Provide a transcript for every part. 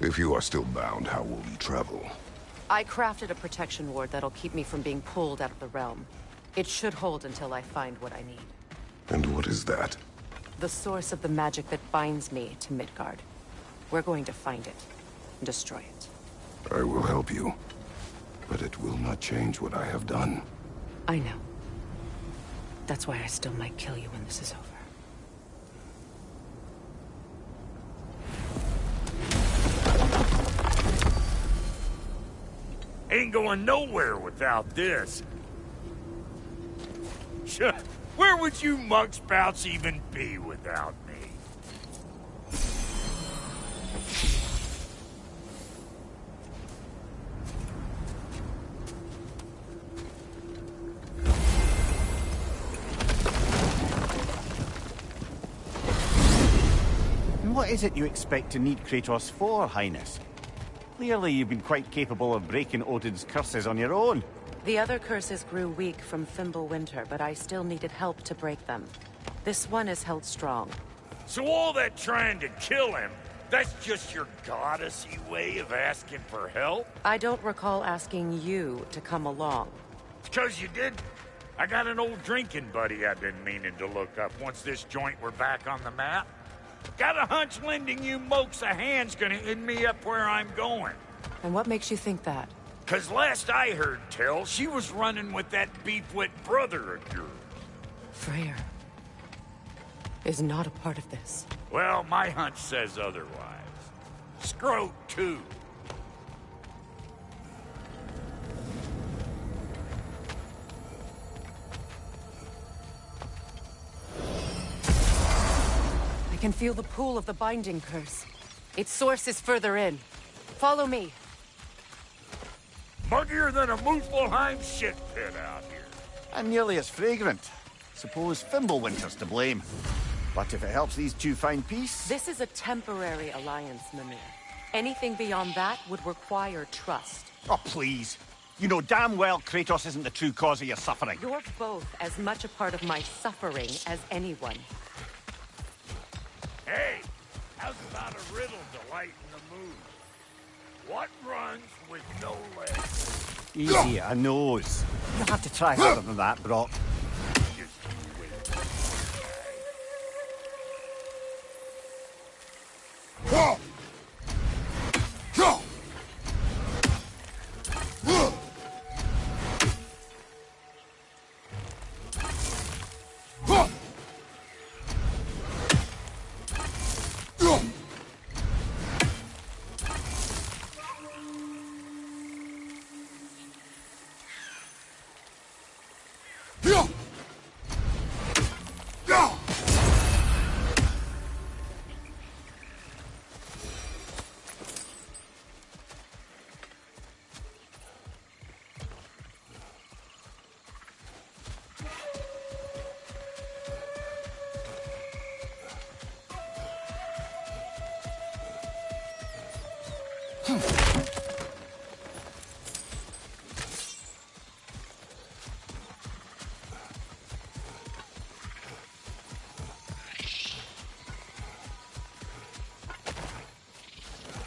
If you are still bound, how will you travel? I crafted a protection ward that'll keep me from being pulled out of the realm. It should hold until I find what I need. And what is that? The source of the magic that binds me to Midgard. We're going to find it and destroy it. I will help you. But it will not change what I have done. I know. That's why I still might kill you when this is over. Ain't going nowhere without this. Where would you mugspouts even be without me? What is it you expect to need Kratos for, Highness? Clearly you've been quite capable of breaking Odin's curses on your own. The other curses grew weak from Fimbulwinter, but I still needed help to break them. This one is held strong. So all that trying to kill him, that's just your goddessy way of asking for help? I don't recall asking you to come along. Because you did. I got an old drinking buddy I've been meaning to look up once this joint were back on the map. Got a hunch lending you mokes a hand's gonna end me up where I'm going. And what makes you think that? 'Cause last I heard tell, she was running with that beef-wit brother of yours. Freyr is not a part of this. Well, my hunch says otherwise. Scrote, too. I can feel the pull of the binding curse. Its source is further in. Follow me. Muggier than a Muspelheim shit pit out here. And nearly as fragrant. Suppose Fimbulwinter's to blame. But if it helps these two find peace... This is a temporary alliance, Mimir. Anything beyond that would require trust. Oh, please. You know damn well Kratos isn't the true cause of your suffering. You're both as much a part of my suffering as anyone. Hey, how's about a riddle to lighten the mood? What runs with no legs? Easy, I knows. You'll have to try harder than that, Brock. Just you wait.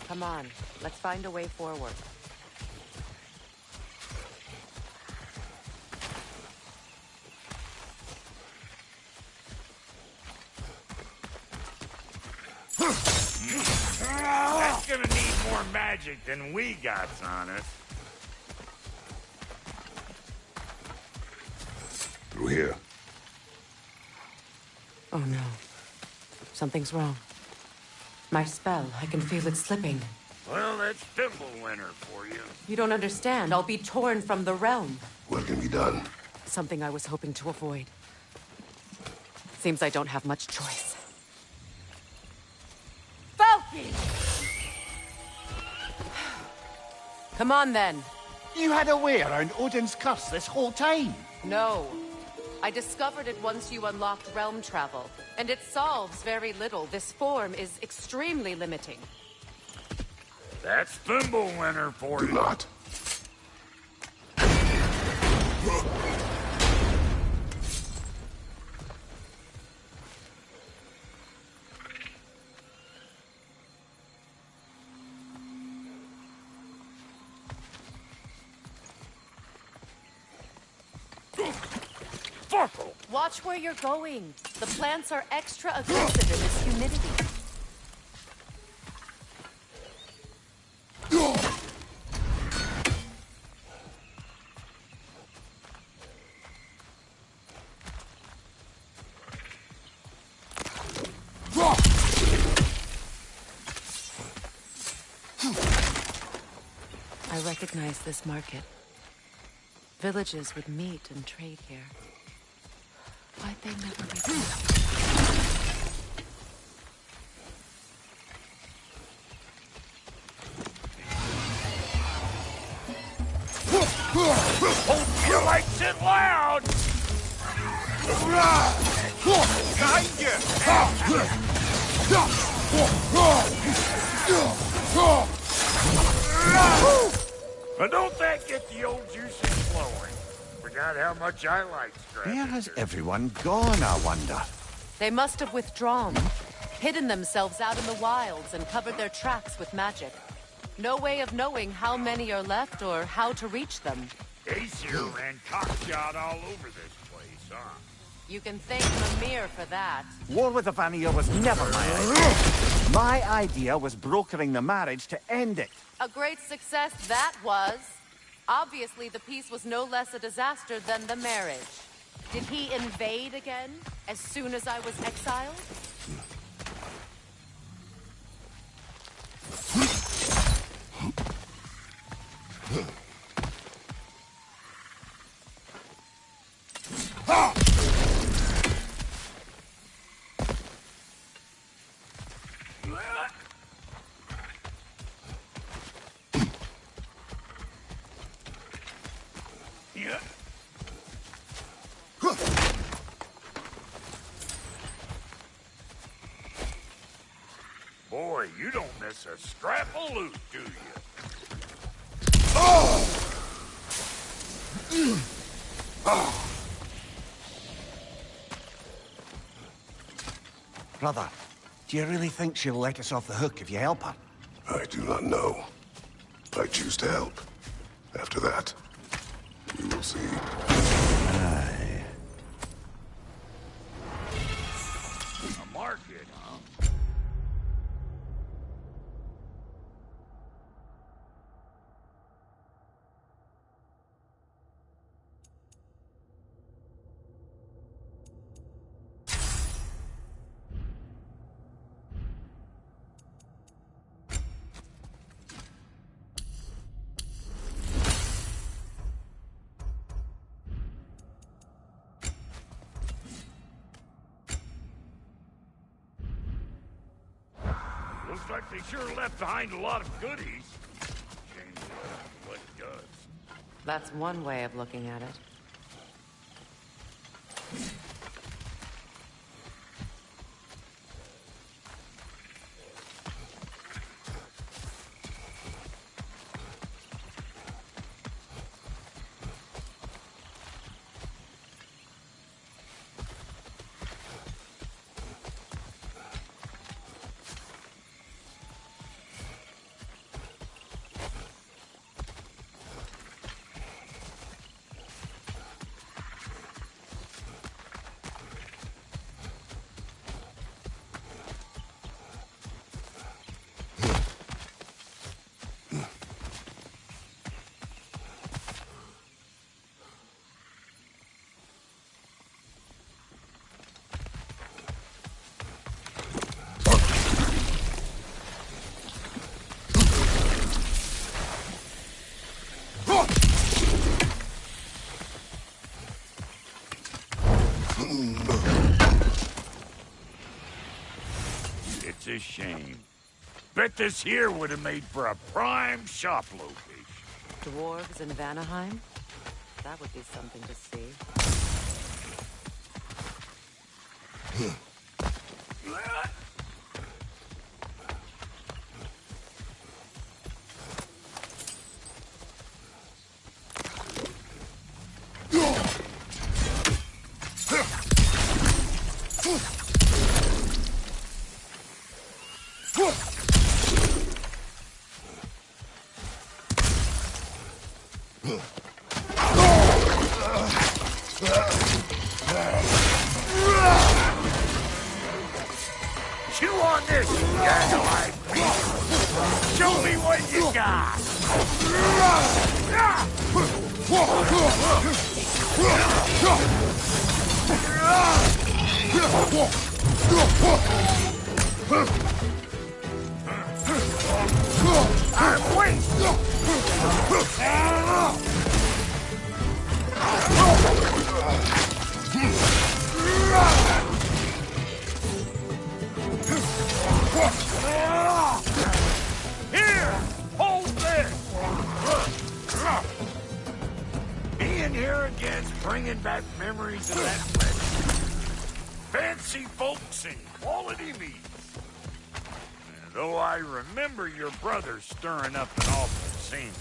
Come on, let's find a way forward. That's gonna need more magic than we got on us. Through here. Oh no. Something's wrong. My spell, I can feel it slipping. Well, that's Fimbulwinter for you. You don't understand. I'll be torn from the realm. What can be done? Something I was hoping to avoid. Seems I don't have much choice. Falky! Come on, then. You had a way around Odin's curse this whole time? No. I discovered it once you unlocked realm travel, and it solves very little. This form is extremely limiting. That's Fimbulwinter for Do you. not. snorkel. Watch where you're going. The plants are extra aggressive in this humidity. I recognize this market. Villages would meet and trade here. Why'd they never return? Hope you likes it loud! Behind But don't that get the old juices flowing? Forgot how much I like scrapping. Where has everyone gone, I wonder? They must have withdrawn, hidden themselves out in the wilds and covered their tracks with magic. No way of knowing how many are left or how to reach them. Aesir ran cockshot all over this place, huh? You can thank Mimir for that. War with the Vanir was never my idea. My idea was brokering the marriage to end it. A great success that was. Obviously, the peace was no less a disaster than the marriage. Did he invade again, as soon as I was exiled? Boy, you don't miss a scrap of loot, do you? Brother, do you really think she'll let us off the hook if you help her? I do not know. I choose to help. After that, we will see. Aye. A market, huh? Looks like they sure left behind a lot of goodies. Shame what it does. That's one way of looking at it. It's a shame. Bet this here would have made for a prime shop location. Dwarves in Vanaheim? That would be something to see. Chew on this, you gaggle-eyed beast. Show me what you got. I'm weak. Here, hold this. Being here again's bringing back memories of that wedding. Fancy folks and quality meats. Though I remember your brother stirring up an awful scene.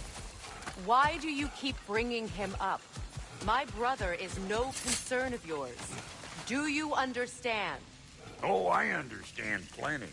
Why do you keep bringing him up? My brother is no concern of yours. Do you understand? Oh, I understand plenty.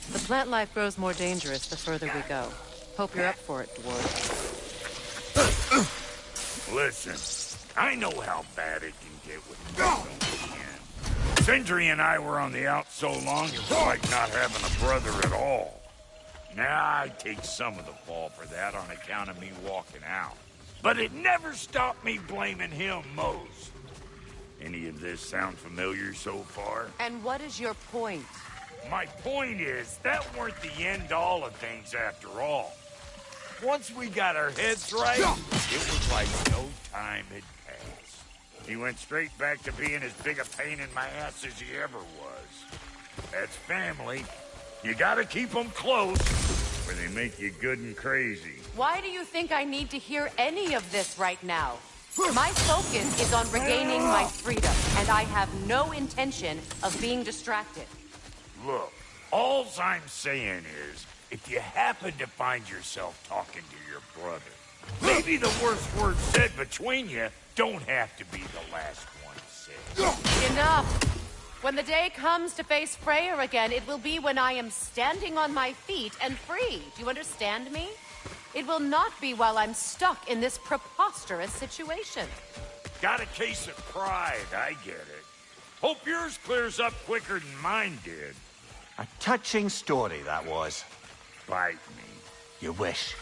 The plant life grows more dangerous the further we go. Hope you're up for it, dwarf. Listen, I know how bad it can get with the Sindri and I were on the out so long, it was like not having a brother at all. Now, I take some of the fall for that on account of me walking out. But it never stopped me blaming him most. Any of this sound familiar so far? And what is your point? My point is, that weren't the end-all of things after all. Once we got our heads right, it was like no time had passed. He went straight back to being as big a pain in my ass as he ever was. That's family. You gotta keep them close, or they make you good and crazy. Why do you think I need to hear any of this right now? My focus is on regaining my freedom, and I have no intention of being distracted. Look, all I'm saying is, if you happen to find yourself talking to your brother, maybe the worst word said between you don't have to be the last one said. Enough! When the day comes to face Freyr again, it will be when I am standing on my feet and free. Do you understand me? It will not be while I'm stuck in this preposterous situation. Got a case of pride, I get it. Hope yours clears up quicker than mine did. A touching story, that was. Bite me. You wish.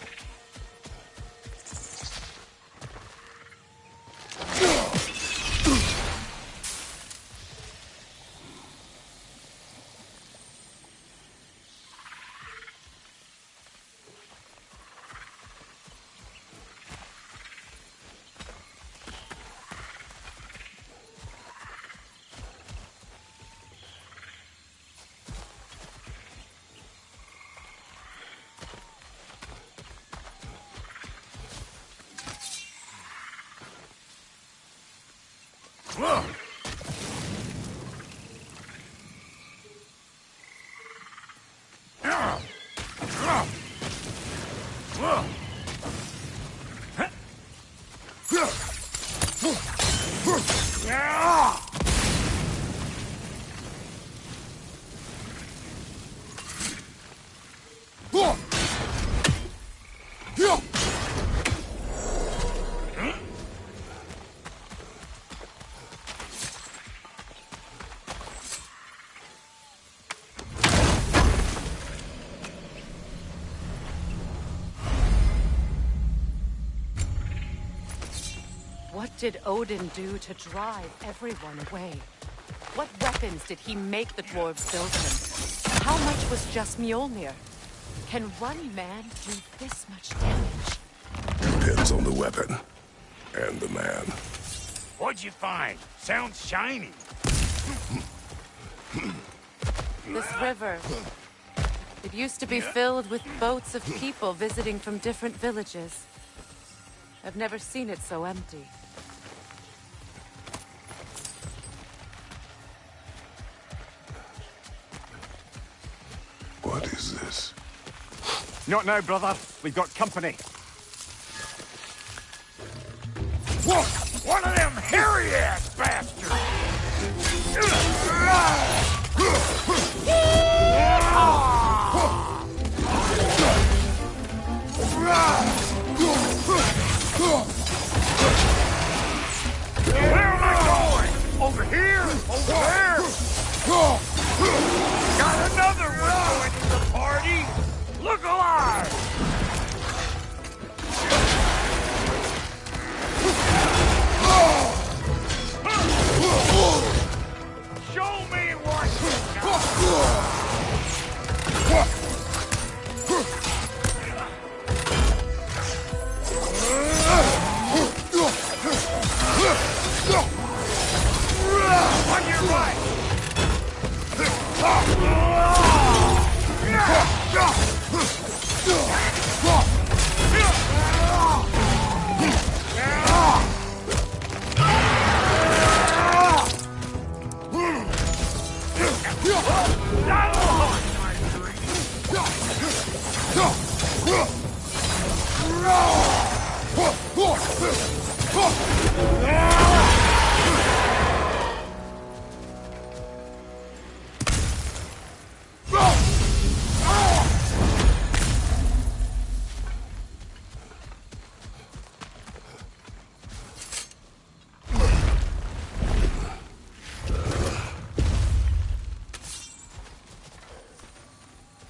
What did Odin do to drive everyone away? What weapons did he make the dwarves build him? How much was just Mjolnir? Can one man do this much damage? Depends on the weapon. And the man. What'd you find? Sounds shiny. This river. It used to be filled with boats of people visiting from different villages. I've never seen it so empty. What is this? Not now, brother. We've got company. Whoa! One of them hairy-ass bastards! Where am I going? Over here? Over there? Got another one joining the party! Look alive! Show me what you got! On your right!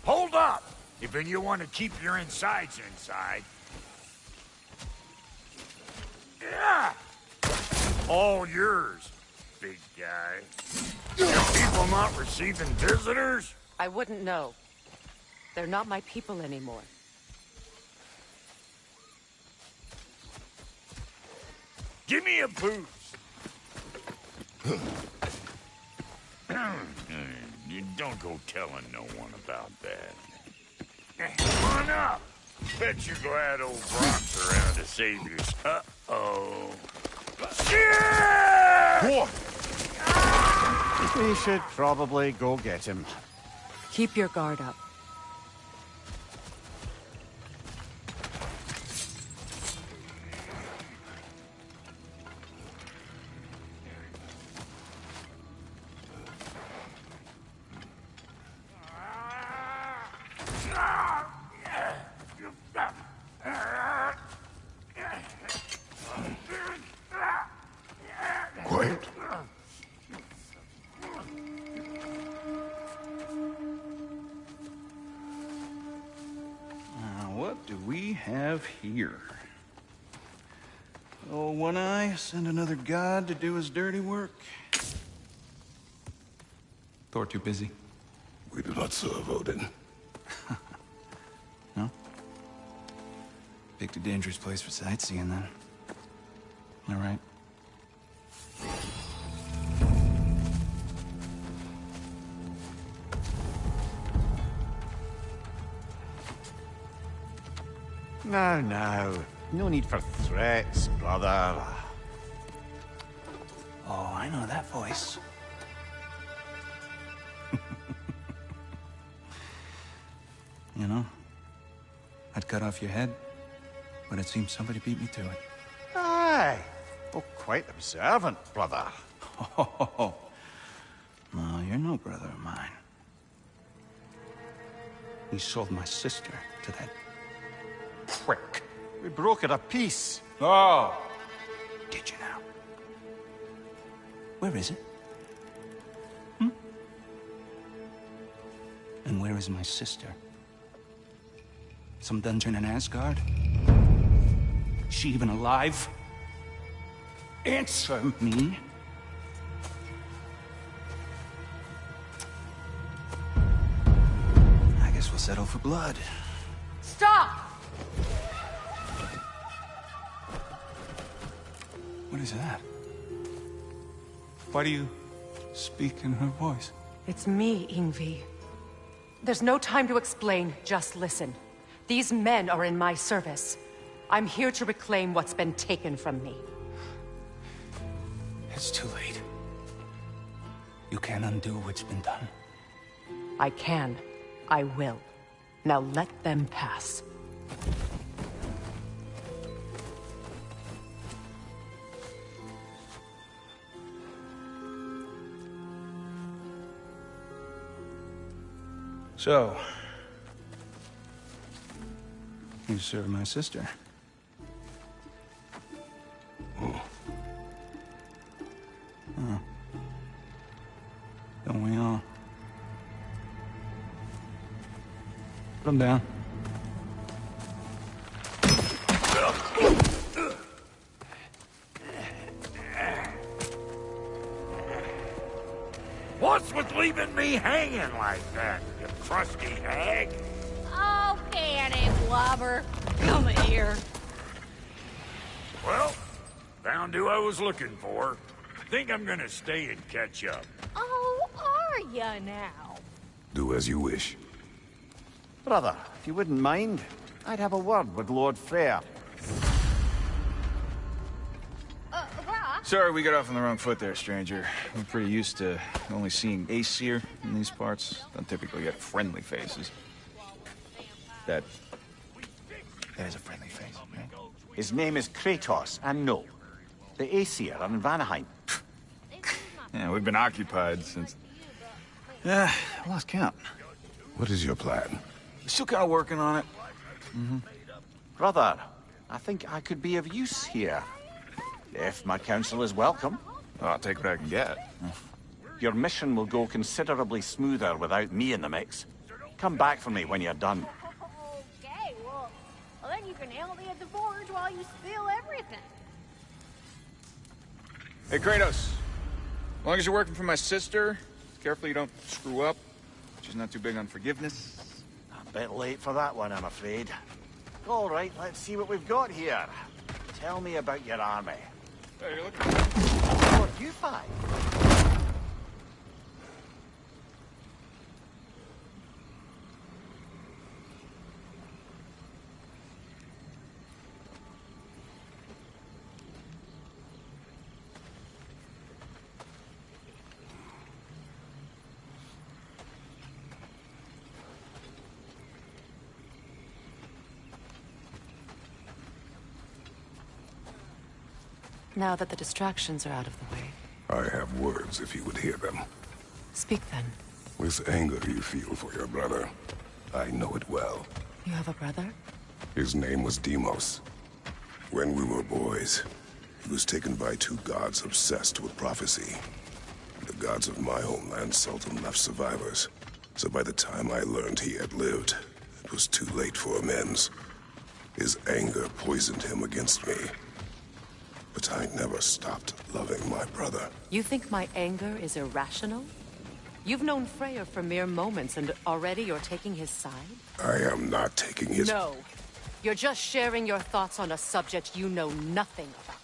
Hold up! If you want to keep your insides inside. Yeah! All yours, big guy. Are people not receiving visitors? I wouldn't know. They're not my people anymore. Give me a boost. You don't go telling no one about that. Come on up. Bet you're glad old Brock's around to save you. Uh-oh. Shit! We should probably go get him. Keep your guard up. Quiet. What do we have here? Oh, One Eye, send another god to do his dirty work. Thor too busy? We do not serve Odin. No? Picked a dangerous place for sightseeing, then. All right. Now. No need for threats, brother. Oh, I know that voice. You know, I'd cut off your head, but it seems somebody beat me to it. Aye. Oh, quite observant, brother. Oh, no, you're no brother of mine. You sold my sister to that prick. We broke it a piece. Oh! Did you now? Where is it? And where is my sister? Some dungeon in Asgard? She even alive? Answer me. settle for blood. Stop! What is that? Why do you speak in her voice? It's me, Ingvi. There's no time to explain, just listen. These men are in my service. I'm here to reclaim what's been taken from me. It's too late. You can't undo what's been done. I can. I will. Now let them pass. So, you serve my sister. Oh. Don't we all? Put him down. What's with leaving me hanging like that, you crusty hag? Oh, Cannon Blubber. Come here. Well, found who I was looking for. Think I'm gonna stay and catch up. Oh, are ya now? Do as you wish. Brother, if you wouldn't mind, I'd have a word with Lord Freyr. Rock? Sorry, we got off on the wrong foot there, stranger. We're pretty used to only seeing Aesir in these parts. Don't typically get friendly faces. That is a friendly face, right? His name is Kratos, and no. The Aesir are in Vanaheim. Yeah, we've been occupied since... I lost count. What is your plan? Still kind of working on it. Brother, I think I could be of use here. If my counsel is welcome. Oh, I'll take what I can get. Your mission will go considerably smoother without me in the mix. Come back for me when you're done. Okay, well, then you can help me at the forge while you spill everything. Hey, Kratos. As long as you're working for my sister, careful you don't screw up. She's not too big on forgiveness. A bit late for that one, I'm afraid. All right, let's see what we've got here. Tell me about your army. Hey, you're looking... What you find? Now that the distractions are out of the way, I have words if you would hear them. speak then. This anger you feel for your brother, I know it well. You have a brother? His name was Deimos. When we were boys, he was taken by two gods obsessed with prophecy. The gods of my homeland seldom left survivors, so by the time I learned he had lived, it was too late for amends. His anger poisoned him against me. But I never stopped loving my brother. You think my anger is irrational? You've known Freyr for mere moments, and already you're taking his side? I am not taking his... No. You're just sharing your thoughts on a subject you know nothing about.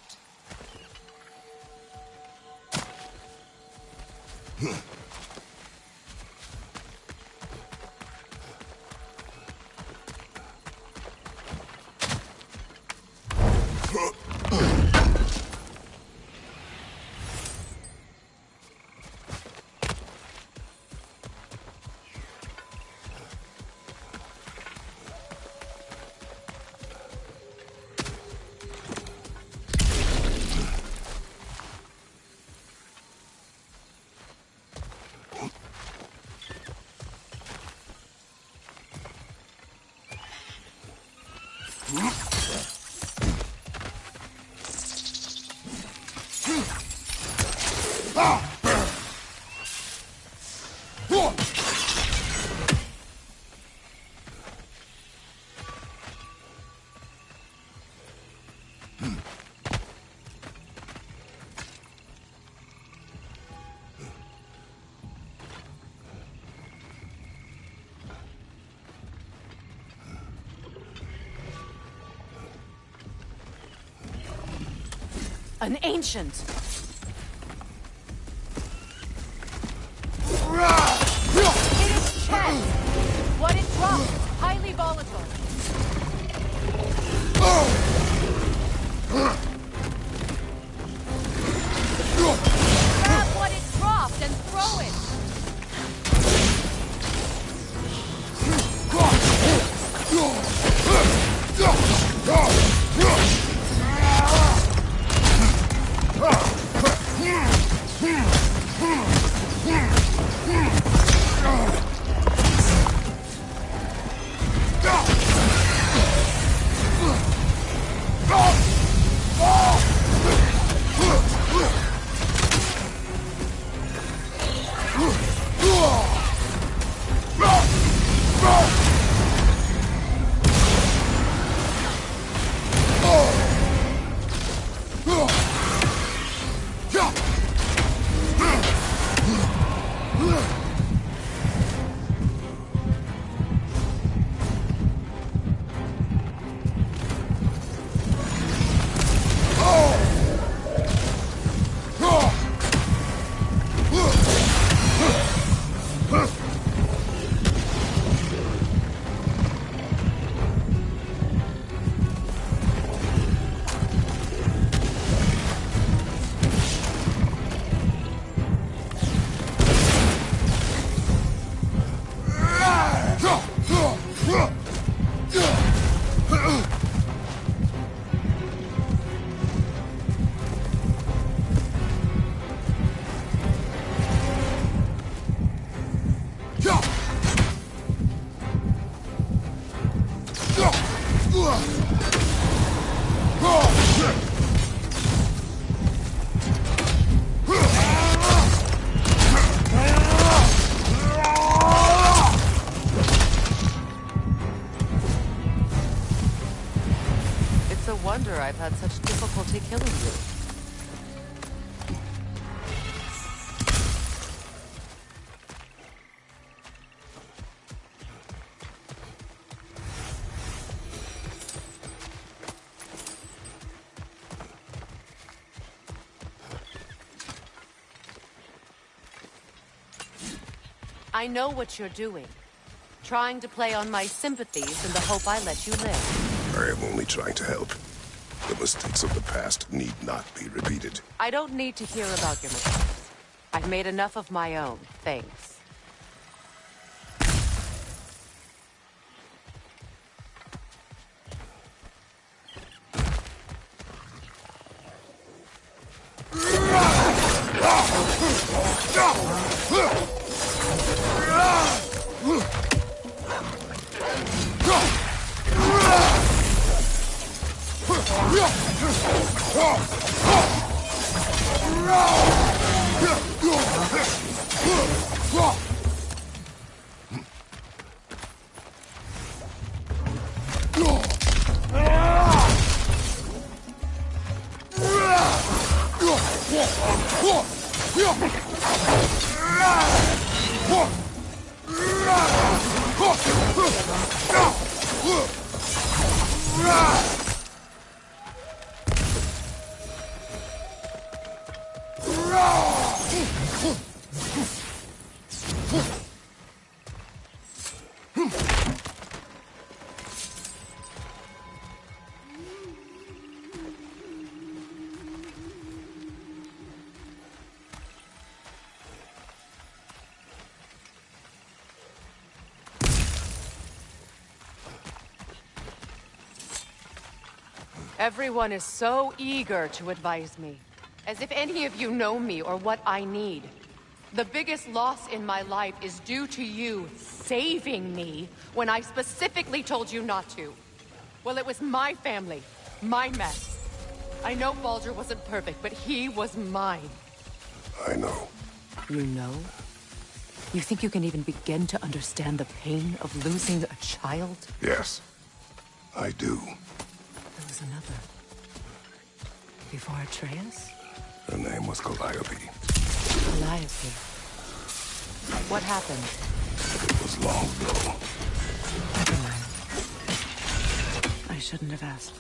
An ancient. It is chest. What it drops is highly volatile. Grab what it dropped and throw it. It's a wonder I've had such difficulty killing you. I know what you're doing. Trying to play on my sympathies in the hope I let you live. I am only trying to help. The mistakes of the past need not be repeated. I don't need to hear about your mistakes. I've made enough of my own, thanks. Everyone is so eager to advise me. As if any of you know me or what I need. The biggest loss in my life is due to you saving me when I specifically told you not to. Well, it was my family, my mess. I know Baldur wasn't perfect, but he was mine. I know. You know? You think you can even begin to understand the pain of losing a child? Yes, I do. There was another. Before Atreus? Her name was Calliope. Calliope. What happened? It was long ago. Never mind. I shouldn't have asked.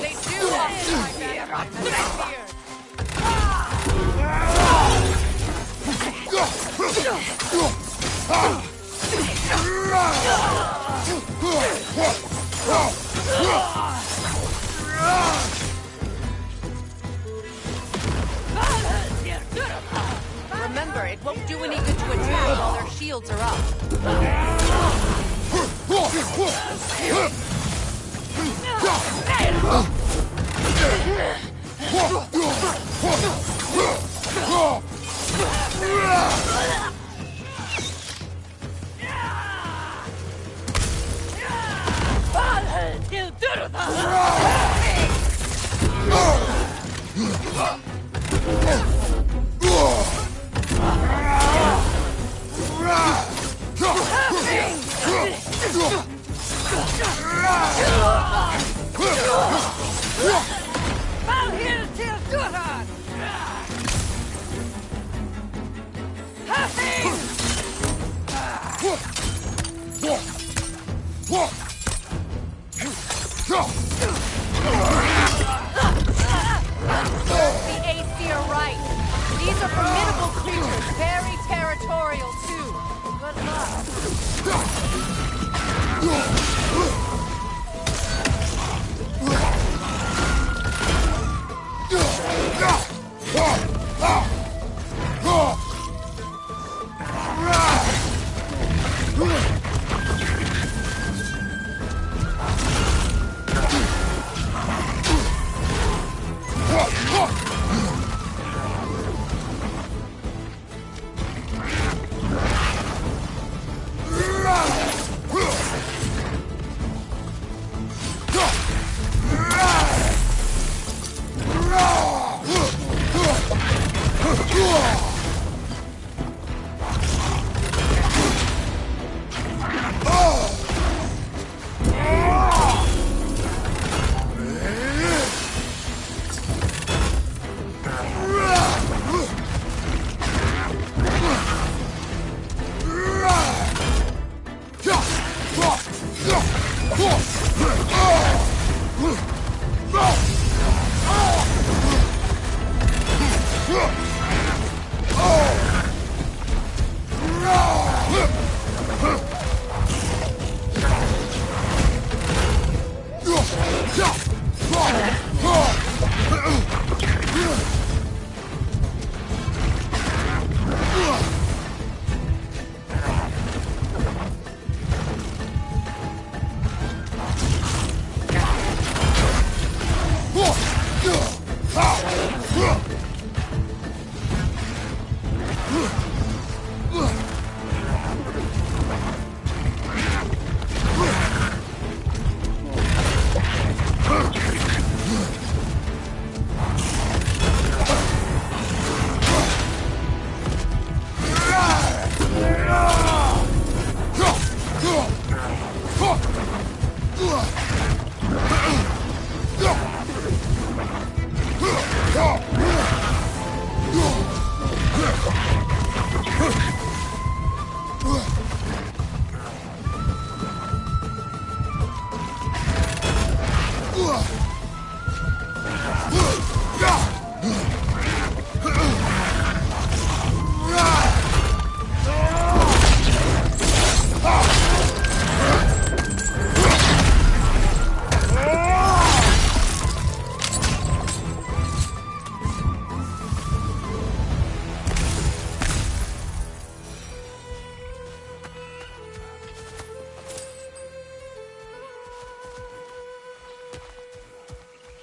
They do occupy Vanaheim, as I feared. Remember, it won't do any good to attack while their shields are up. The Aesir are right. These are formidable creatures, very territorial too. Good luck.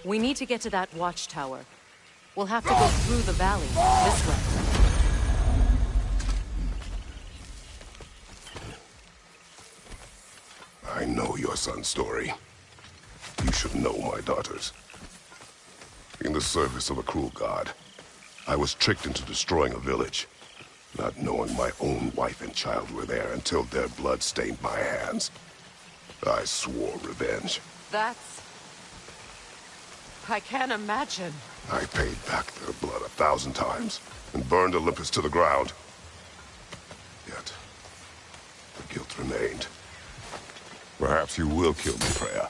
We need to get to that watchtower. We'll have to go through the valley, this way. I know your son's story. You should know my daughter's. In the service of a cruel god, I was tricked into destroying a village, not knowing my own wife and child were there until their blood stained my hands. I swore revenge. That's... I can't imagine. I paid back their blood 1,000 times and burned Olympus to the ground. Yet, the guilt remained. Perhaps you will kill me, Freya.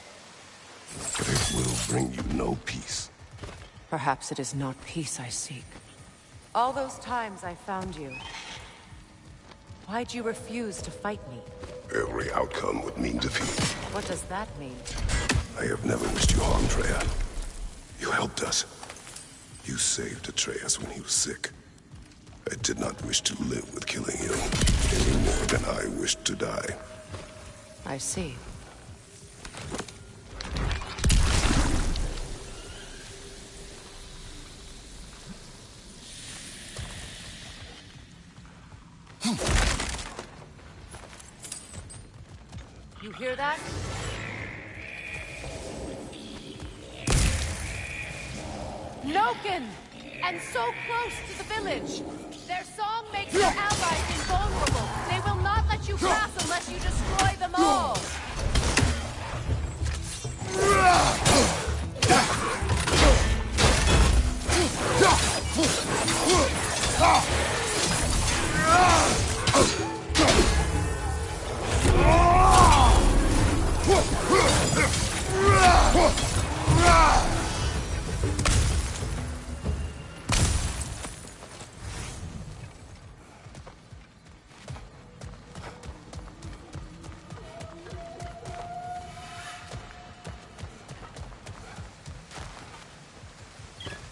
but it will bring you no peace. Perhaps it is not peace I seek. All those times I found you, why'd you refuse to fight me? Every outcome would mean defeat. What does that mean? I have never wished you harm, Freya. You helped us. You saved Atreus when he was sick. I did not wish to live with killing you, any more than I wished to die. I see. You hear that? Noken! And so close to the village! Their song makes their allies invulnerable! They will not let you pass unless you destroy them all!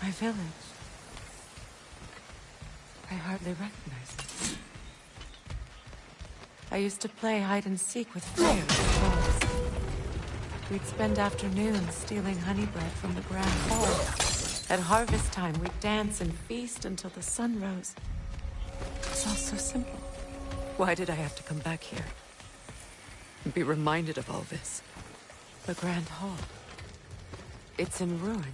My village. I hardly recognize it. I used to play hide and seek with Freya and the trolls. We'd spend afternoons stealing honey bread from the Grand Hall. At harvest time, we'd dance and feast until the sun rose. It's all so simple. Why did I have to come back here? And be reminded of all this? The Grand Hall. It's in ruin.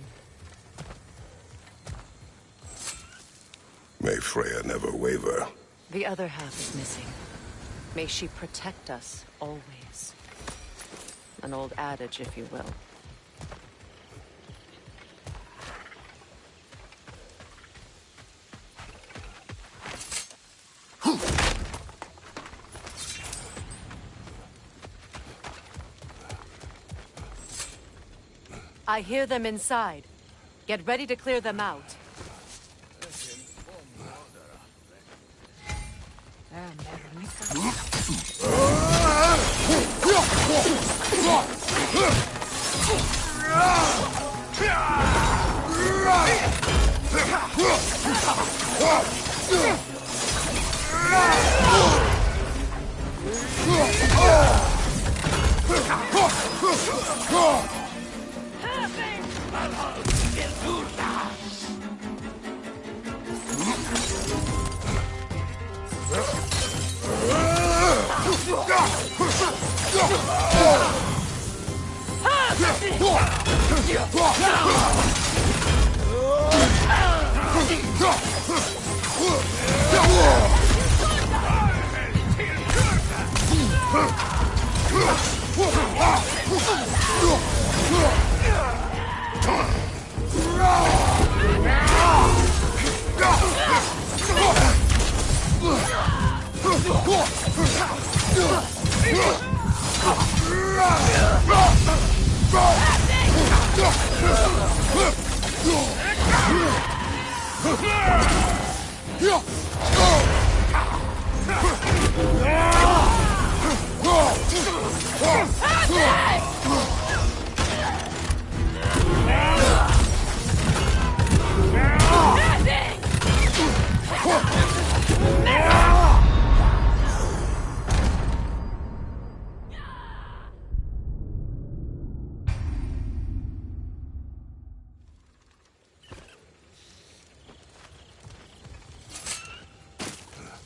May Freya never waver. The other half is missing. May she protect us always. An old adage, if you will. I hear them inside. Get ready to clear them out.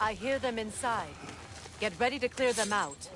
I hear them inside. Get ready to clear them out.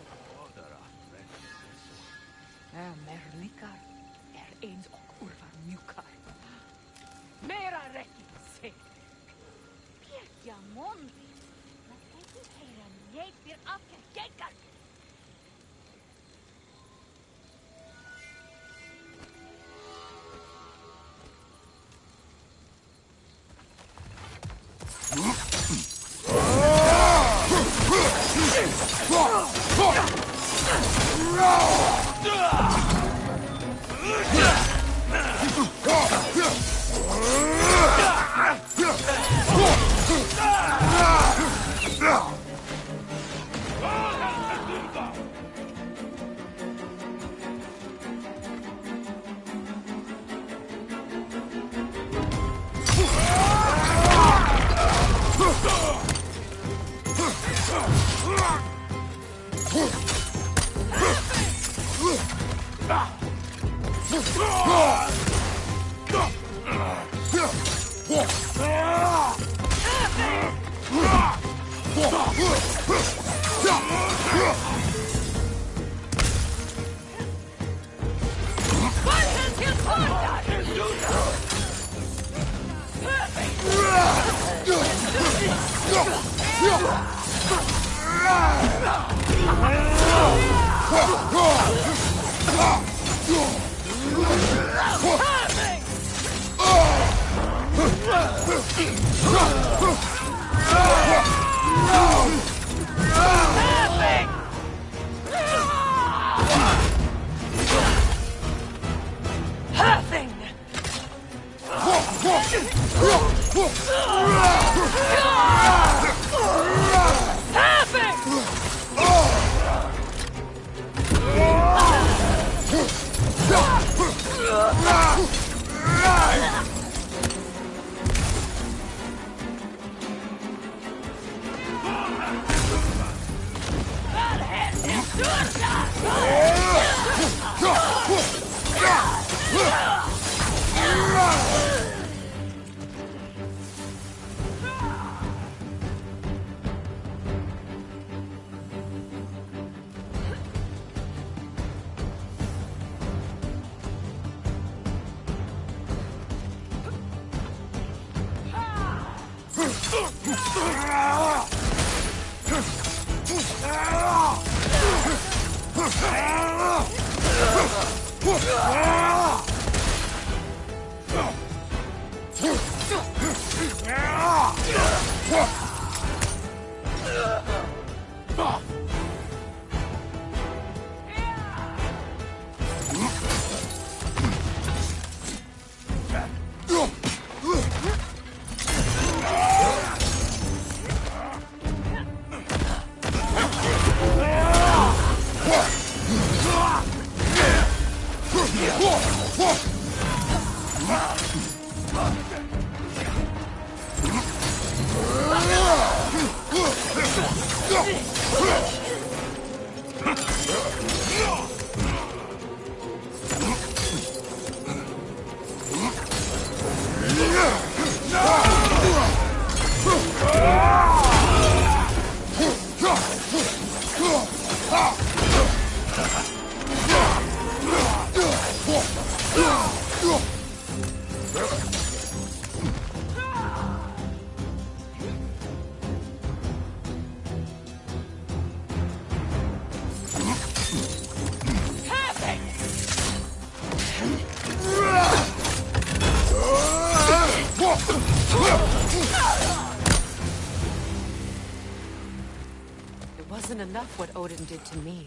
Wasn't enough what Odin did to me.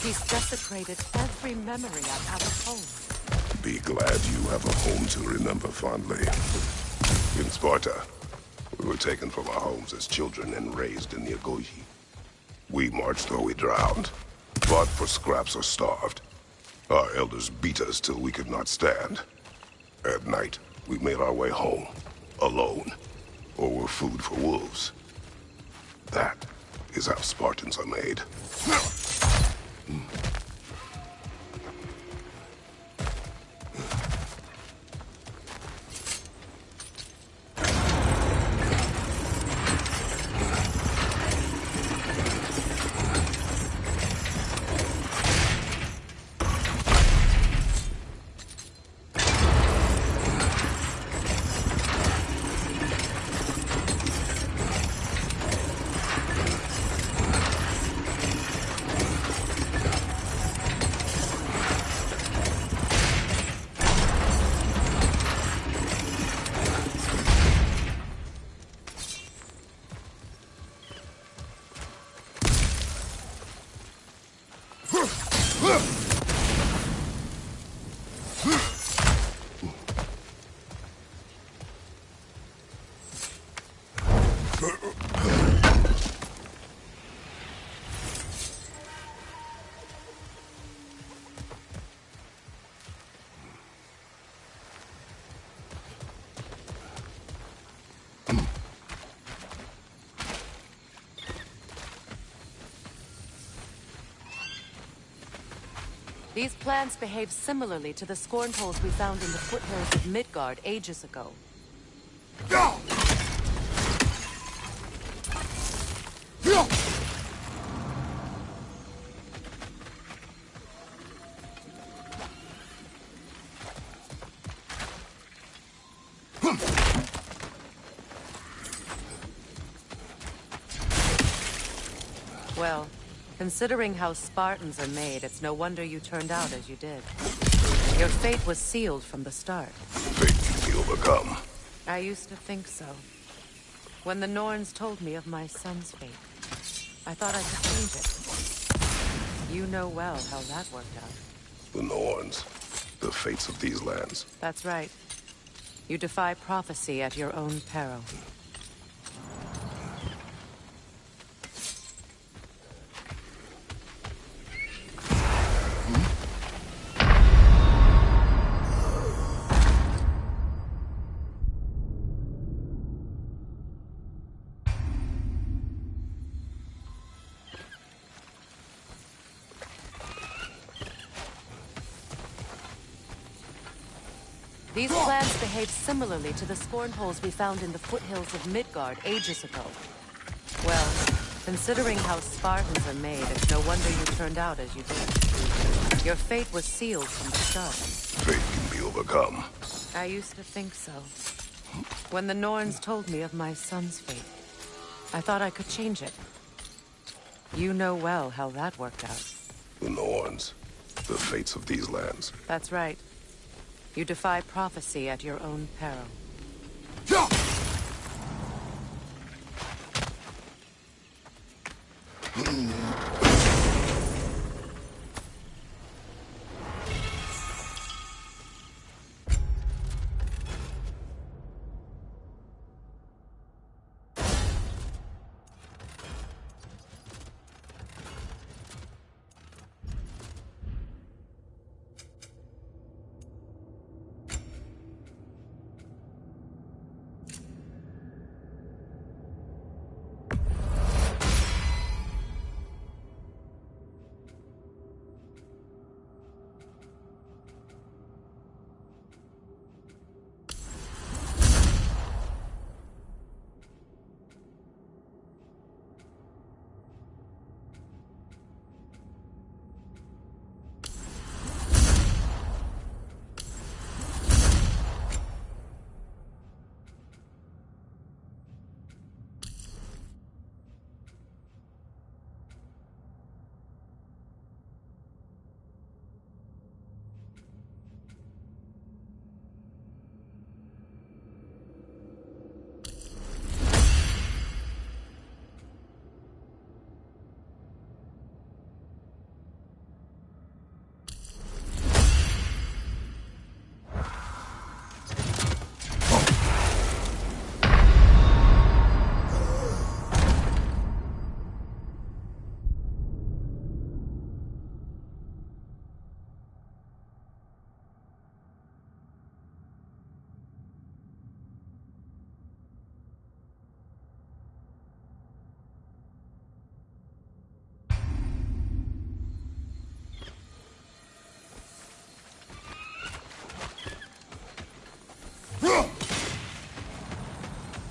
He's desecrated every memory I've had of home. Be glad you have a home to remember fondly. In Sparta, we were taken from our homes as children and raised in the Agogi. We marched or we drowned, fought for scraps or starved. Our elders beat us till we could not stand. At night, we made our way home, alone, or were food for wolves. That is how Spartans are made. These plants behave similarly to the scorn holes we found in the foothills of Midgard ages ago. Well, considering how Spartans are made, it's no wonder you turned out as you did. Your fate was sealed from the start. Fate can be overcome. I used to think so. When the Norns told me of my son's fate, I thought I could change it. You know well how that worked out. The Norns. The fates of these lands. That's right. You defy prophecy at your own peril. These plants behave similarly to the scorn holes we found in the foothills of Midgard ages ago. Well, considering how Spartans are made, it's no wonder you turned out as you did. Your fate was sealed from the start. Fate can be overcome. I used to think so. When the Norns told me of my son's fate, I thought I could change it. You know well how that worked out. The Norns. The fates of these lands. That's right. You defy prophecy at your own peril.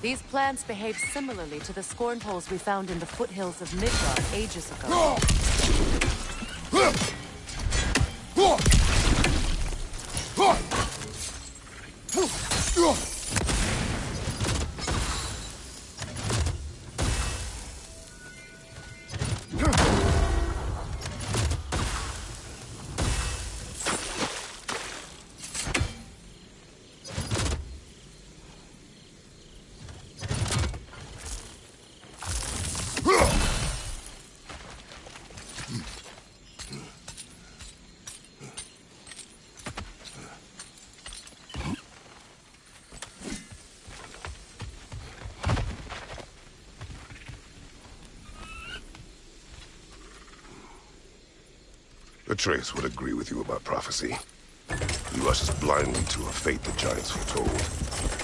These plants behave similarly to the scorn holes we found in the foothills of Midgard ages ago. Atreus would agree with you about prophecy. He rushes blindly to a fate the giants foretold.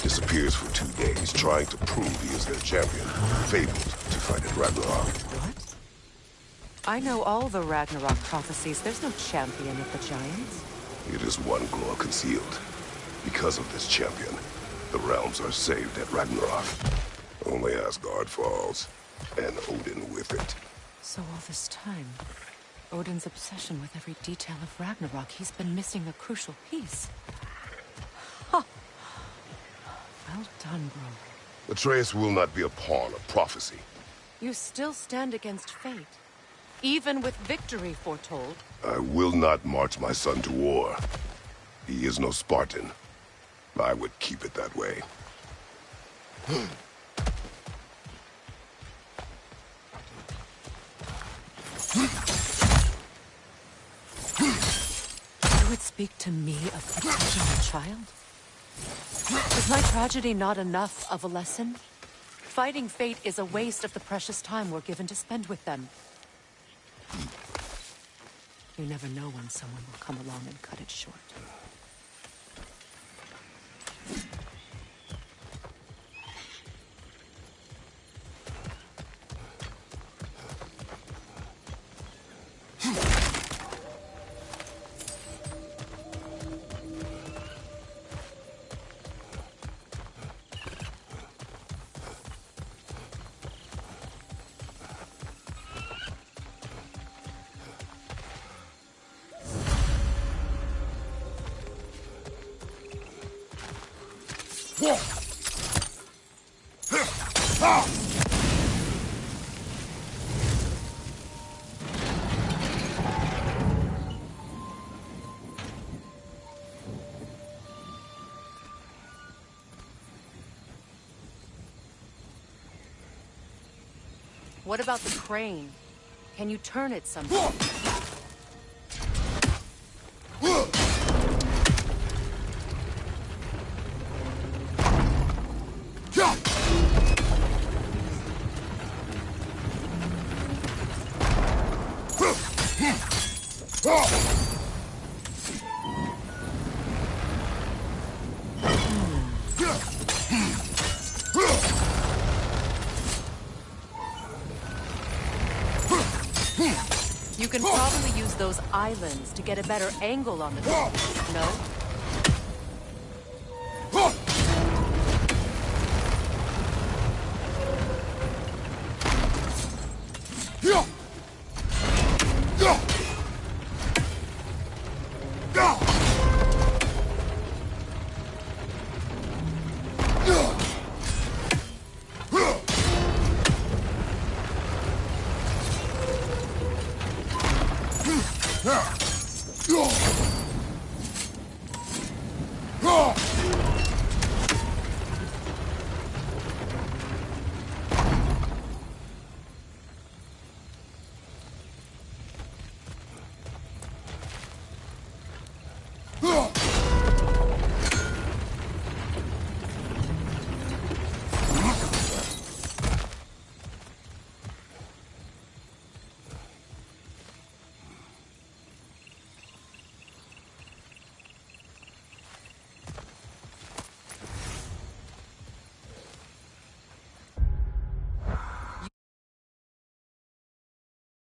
Disappears for 2 days, trying to prove he is their champion. Fabled to fight at Ragnarok. What? I know all the Ragnarok prophecies. There's no champion of the giants. It is one glow concealed. Because of this champion, the realms are saved at Ragnarok. Only Asgard falls, and Odin with it. So all this time, Odin's obsession with every detail of Ragnarok, he's been missing a crucial piece. Ha! Well done, bro. Atreus will not be a pawn of prophecy. You still stand against fate, even with victory foretold. I will not march my son to war. He is no Spartan. I would keep it that way. You would speak to me of protecting a child? Is my tragedy not enough of a lesson? Fighting fate is a waste of the precious time we're given to spend with them. You never know when someone will come along and cut it short. What about the crane? Can you turn it somehow? You can probably use those islands to get a better angle on the thing, no?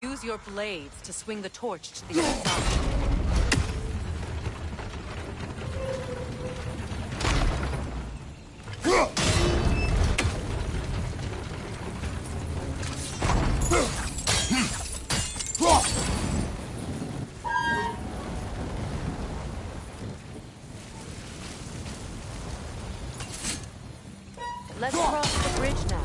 Use your blades to swing the torch to the other side. Let's cross the bridge now.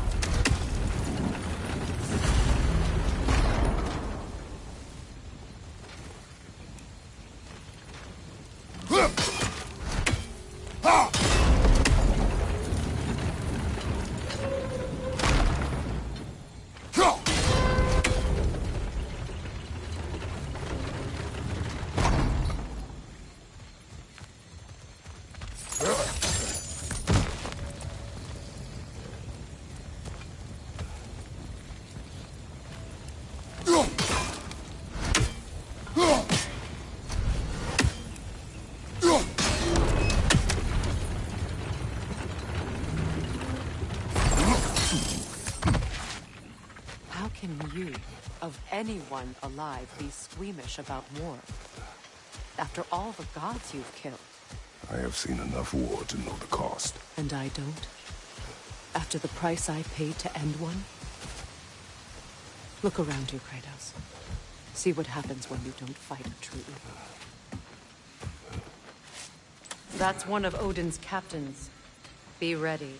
anyone alive be squeamish about war? After all the gods you've killed. I have seen enough war to know the cost. And I don't? After the price I paid to end one? Look around you, Kratos. See what happens when you don't fight a true evil. That's one of Odin's captains. Be ready.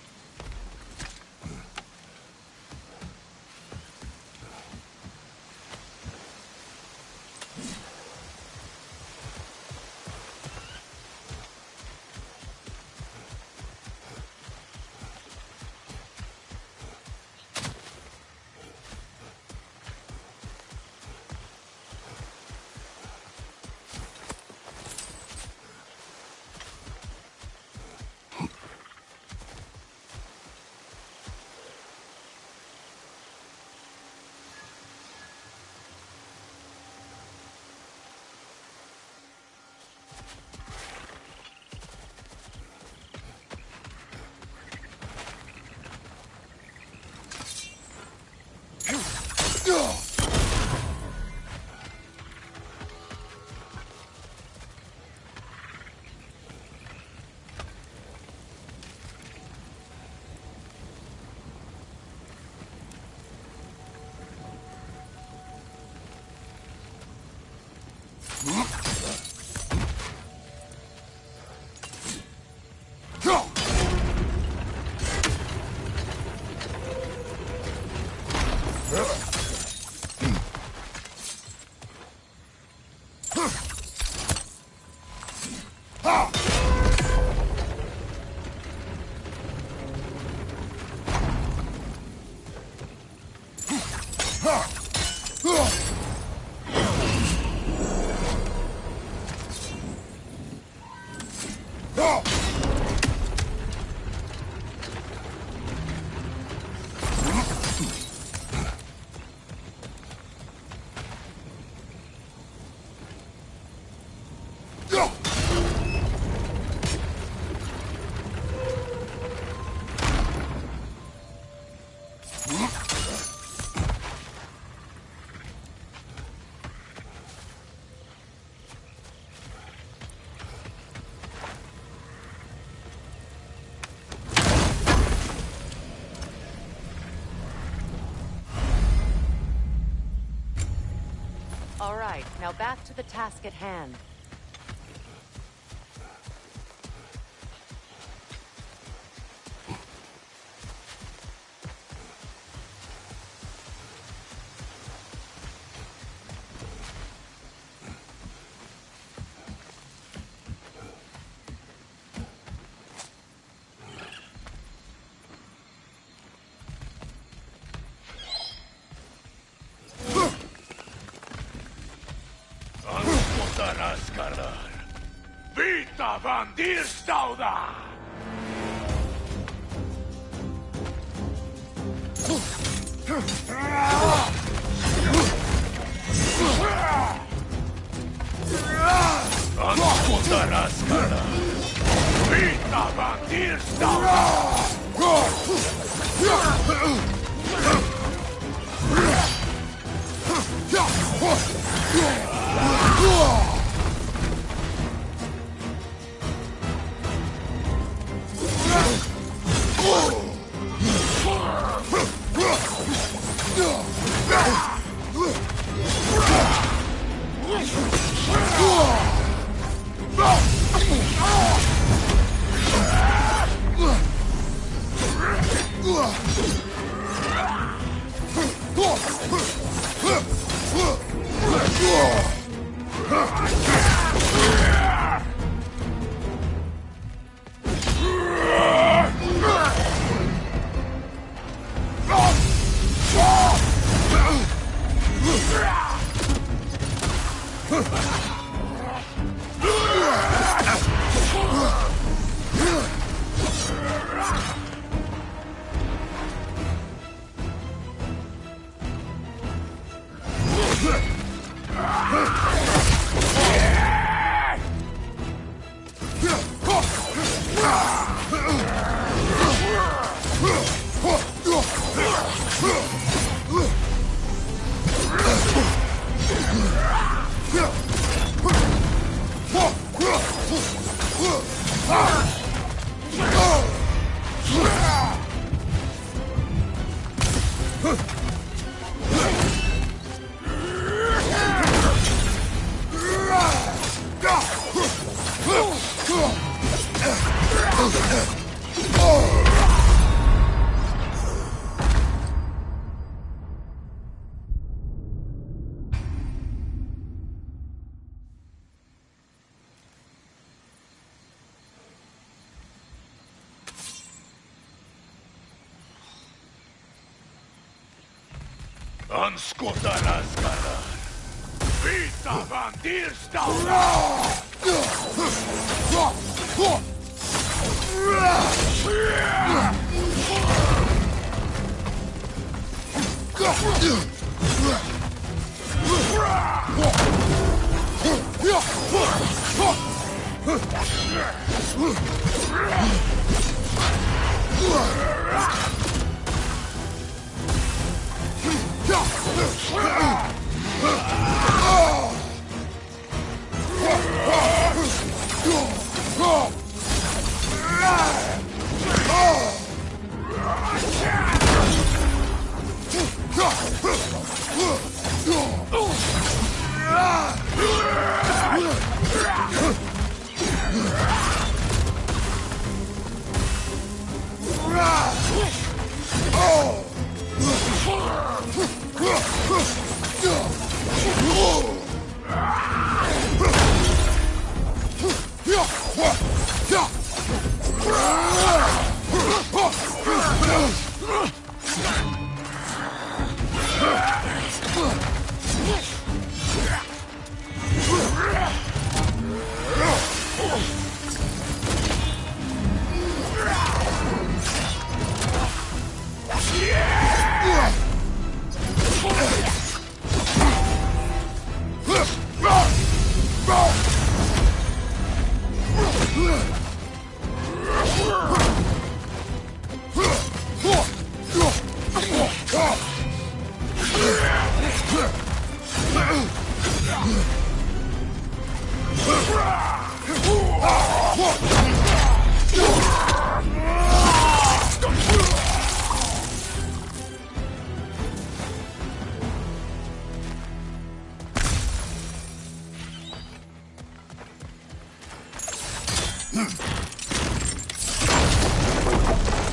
All right, now back to the task at hand. Vita van Dierstauda! Anskotaraskara! Vita van Dierstauda! Whoa! Anskotarazgara. Vita bandirsta.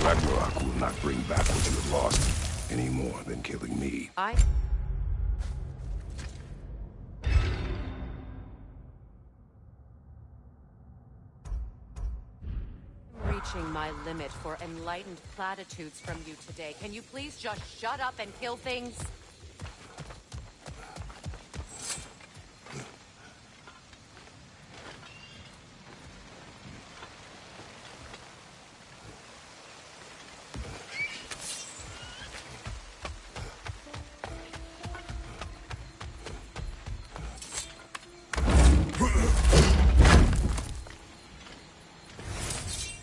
Ragnarok will not bring back what you have lost, any more than killing me. Reaching my limit for enlightened platitudes from you today. Can you please just shut up and kill things?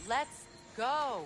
Let's go!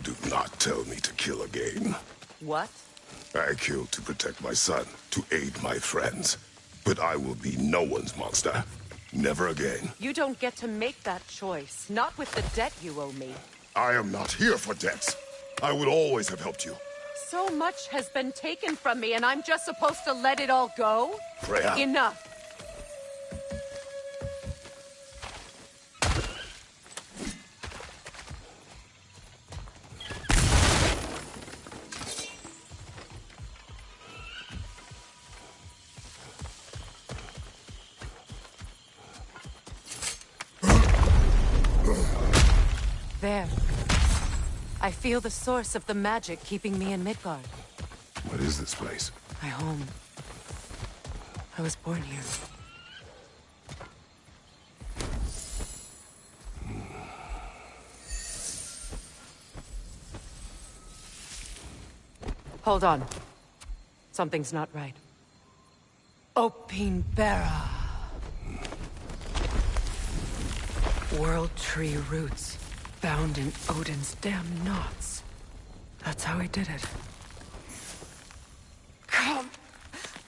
Do not tell me to kill again. What? I killed to protect my son, to aid my friends. But I will be no one's monster. Never again. You don't get to make that choice. Not with the debt you owe me. I am not here for debts. I would always have helped you. So much has been taken from me, and I'm just supposed to let it all go? Freya. Enough. There. I feel the source of the magic keeping me in Midgard. What is this place? My home. I was born here. Hold on. Something's not right. Opinbera. World Tree roots, bound in Odin's damn knots. That's how he did it. Come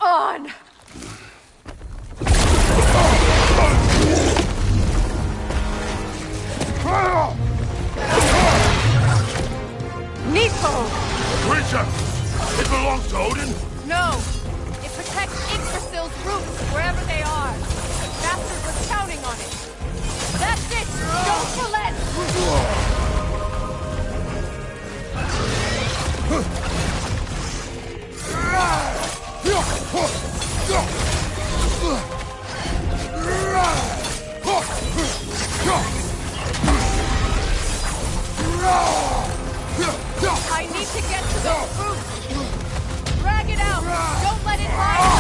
on! Nepo! Creature! It belongs to Odin? No! It protects Yggdrasil's roots, wherever they are. Master was counting on it. That's it! Don't relent! I need to get to those roots! Drag it out! Don't let it lie!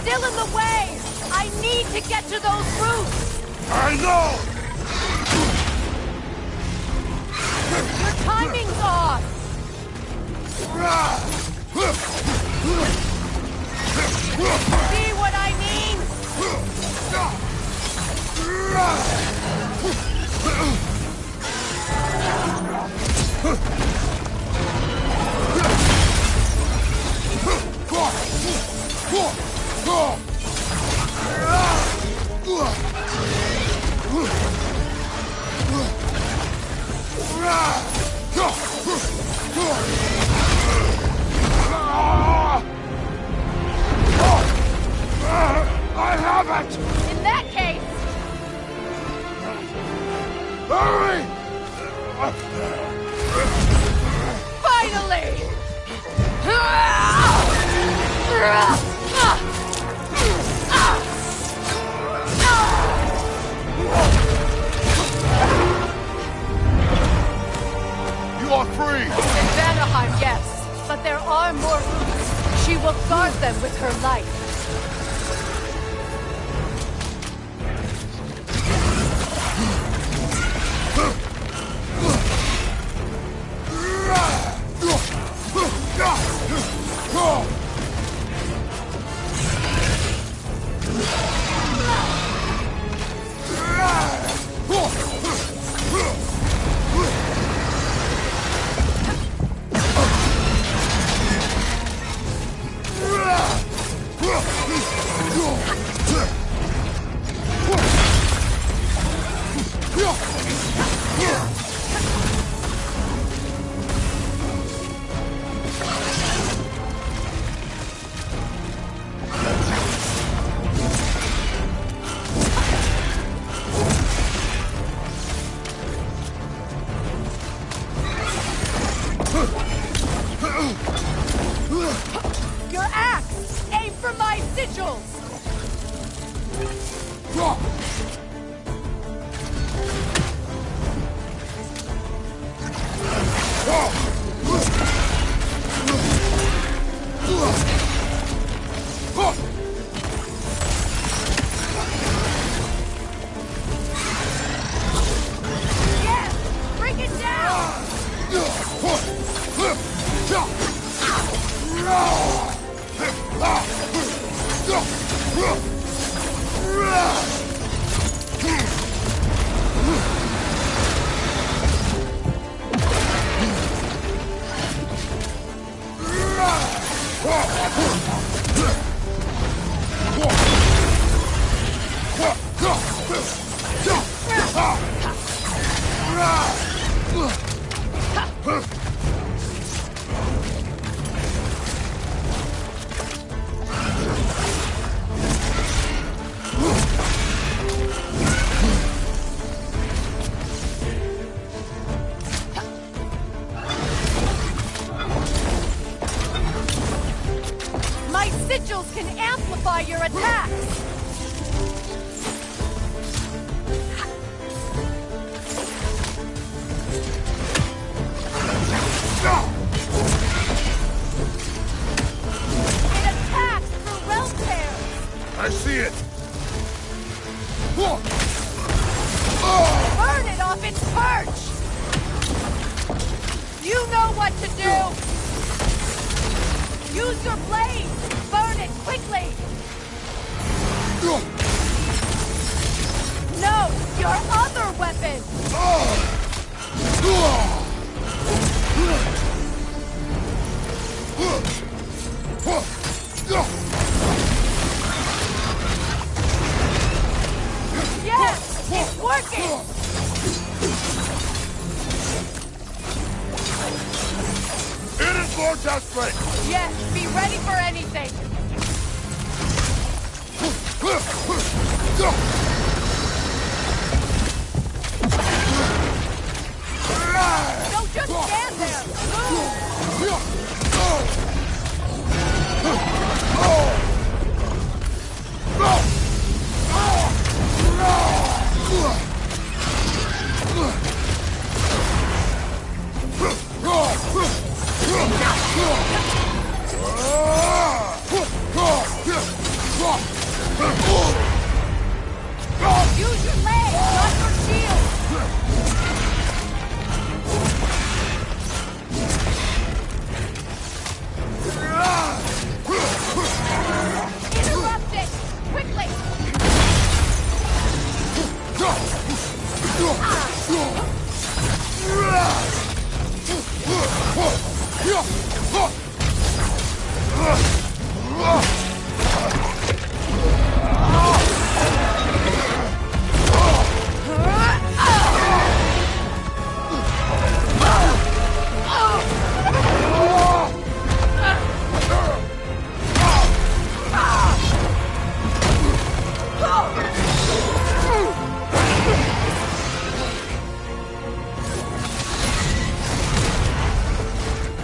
Still in the way! I need to get to those roots! I know! Your timing's off! See what I mean? I have it! In that case, Hurry! finally! You are free! In Vanaheim, yes. But there are more roots. She will guard them with her life. Your axe! Aim for my sigils! can amplify your attacks! It attacks through realm tears! I see it! Burn it off its perch! You know what to do! Use your blade! Burn it quickly! No! Your other weapon! Yes! It's working! It is more desperate! Yes, be ready for anything! Don't just stand there! Use your legs, not your shield! Interrupt it! Quickly!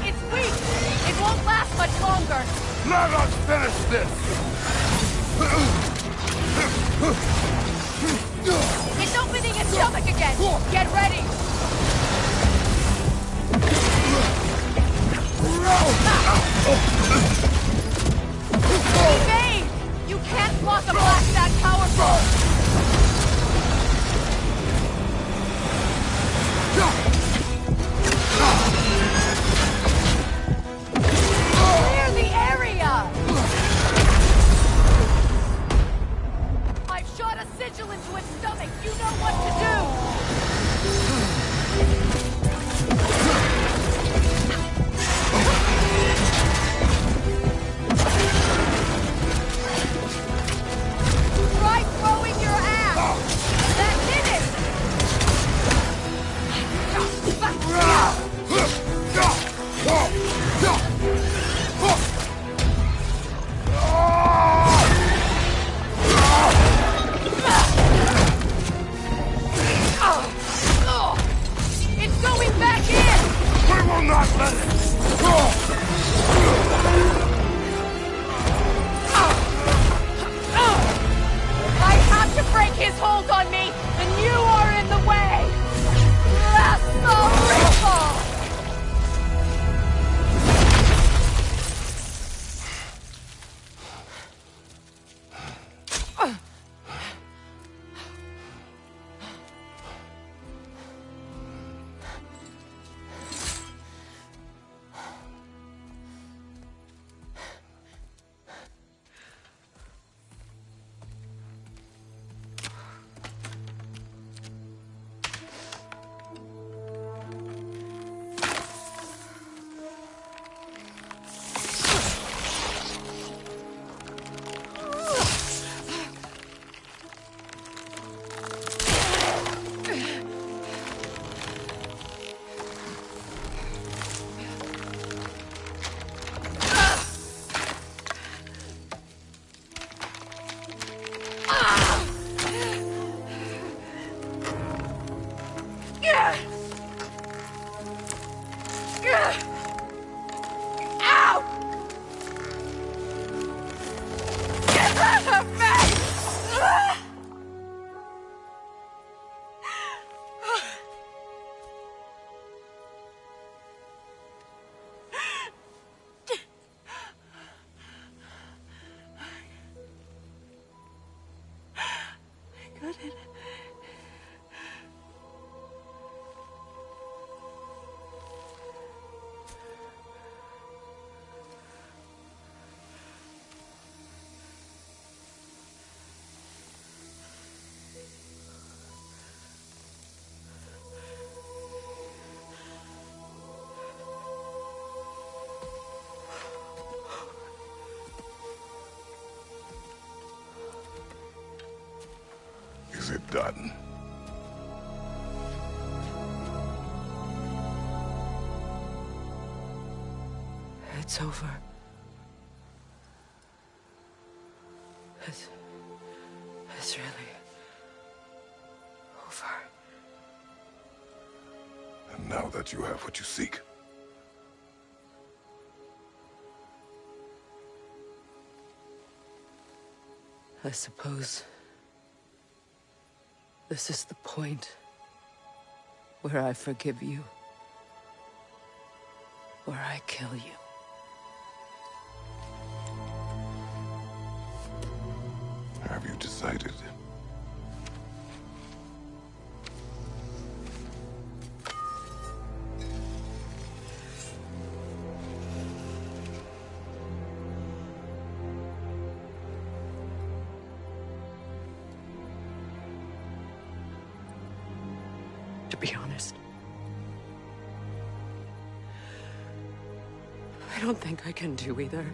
It's weak! It won't last much longer! Let us finish this! It's opening its stomach again! Get ready! Evade! You can't block a blast that powerful! Clear the area! done. It's over. It's really over. And now that you have what you seek, I suppose this is the point where I forgive you, where I kill you. have you decided? To be honest, I don't think I can do either.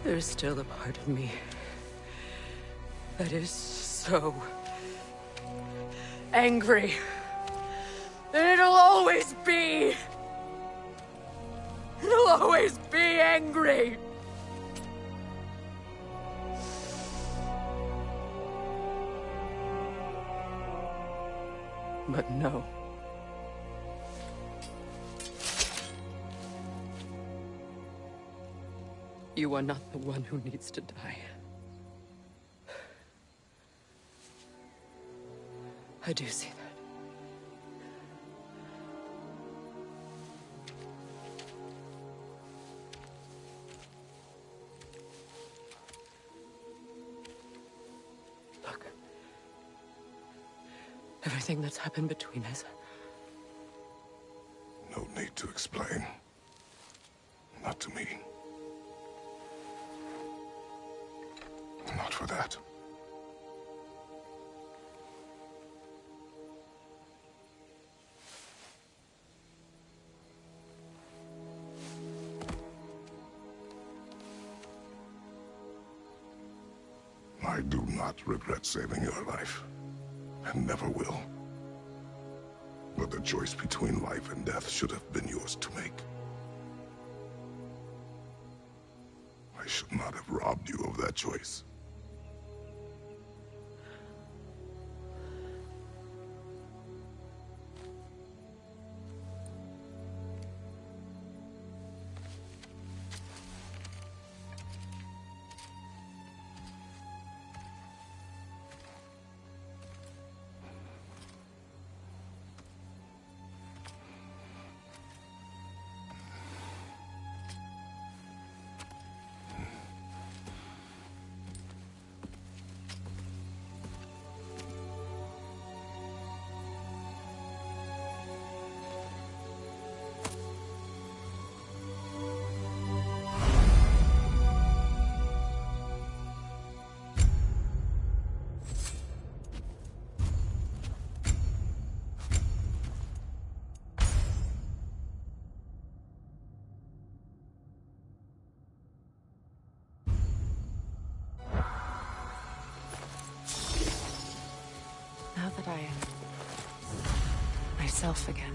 There's still a part of me that is so angry. And it'll always be. It'll always be angry. But no. You are not the one who needs to die. I do see that. Look. Everything that's happened between us. No need to explain. Not to me. Not for that. I do not regret saving your life, and never will. But the choice between life and death should have been yours to make. I should not have robbed you of that choice. Now that I am myself again,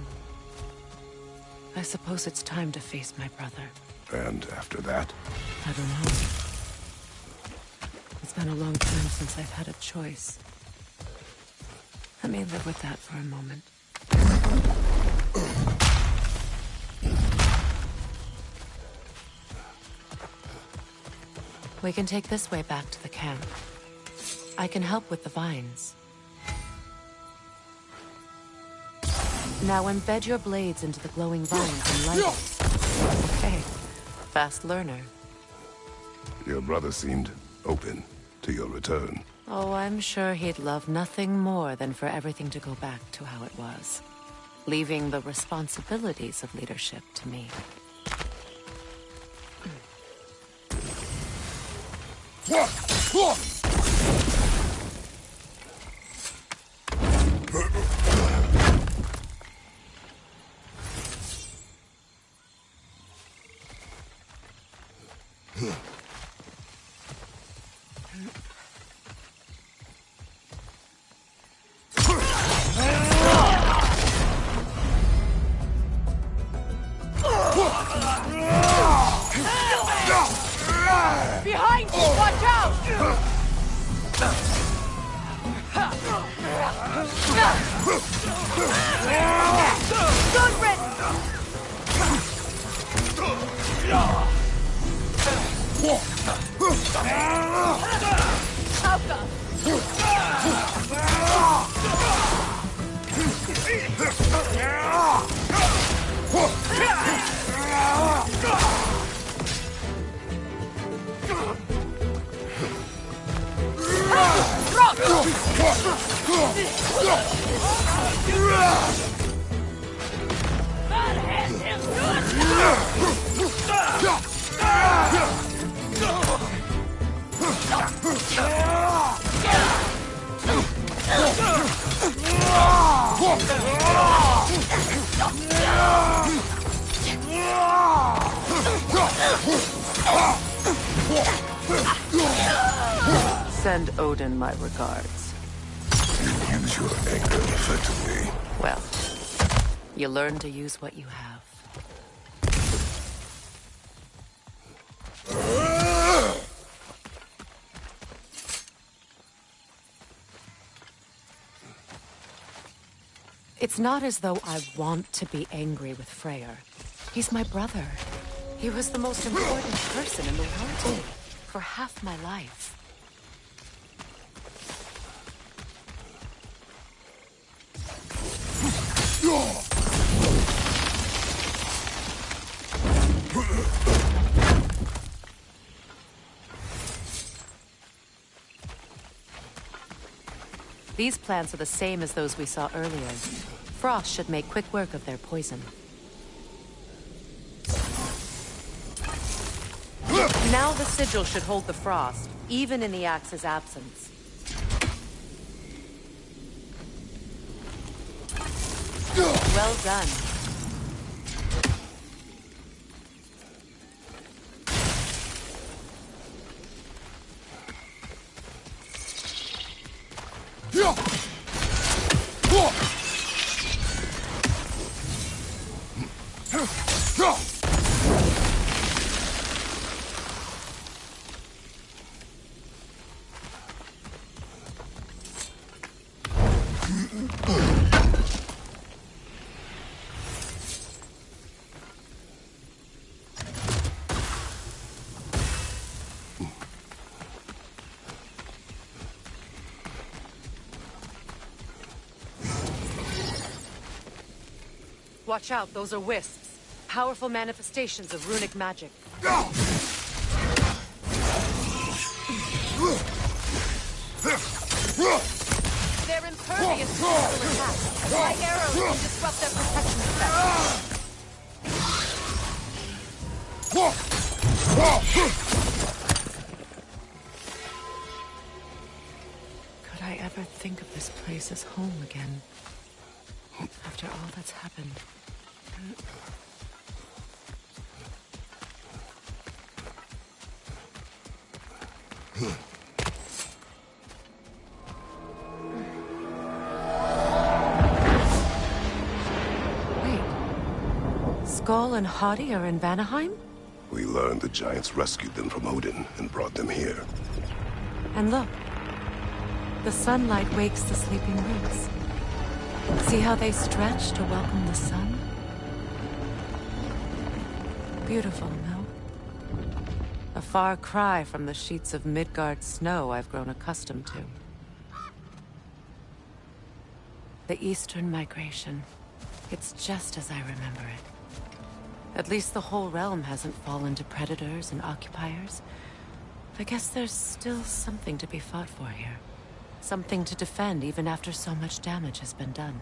I suppose it's time to face my brother. And after that? I don't know. It's been a long time since I've had a choice. Let me live with that for a moment. We can take this way back to the camp. I can help with the vines. Now embed your blades into the glowing vines and light it. Okay. Fast learner. Your brother seemed open to your return. Oh, I'm sure he'd love nothing more than for everything to go back to how it was, leaving the responsibilities of leadership to me. Good riddance! Send Odin my regards. You use your anger effectively. Well, you learn to use what you have. It's not as though I want to be angry with Freyr. He's my brother. He was the most important person in the world to me for half my life. These plants are the same as those we saw earlier. Frost should make quick work of their poison. Now the sigil should hold the frost, even in the axe's absence. Well done. Watch out, those are wisps. Powerful manifestations of runic magic. They're impervious to physical attacks. My arrows can disrupt their protection effect. Could I ever think of this place as home again? After all that's happened. Wait. Skull and Hati are in Vanaheim? We learned the giants rescued them from Odin and brought them here. And look. The sunlight wakes the sleeping roots. See how they stretch to welcome the sun? Beautiful, no? A far cry from the sheets of Midgard snow I've grown accustomed to. The Eastern Migration. It's just as I remember it. At least the whole realm hasn't fallen to predators and occupiers. I guess there's still something to be fought for here. Something to defend even after so much damage has been done.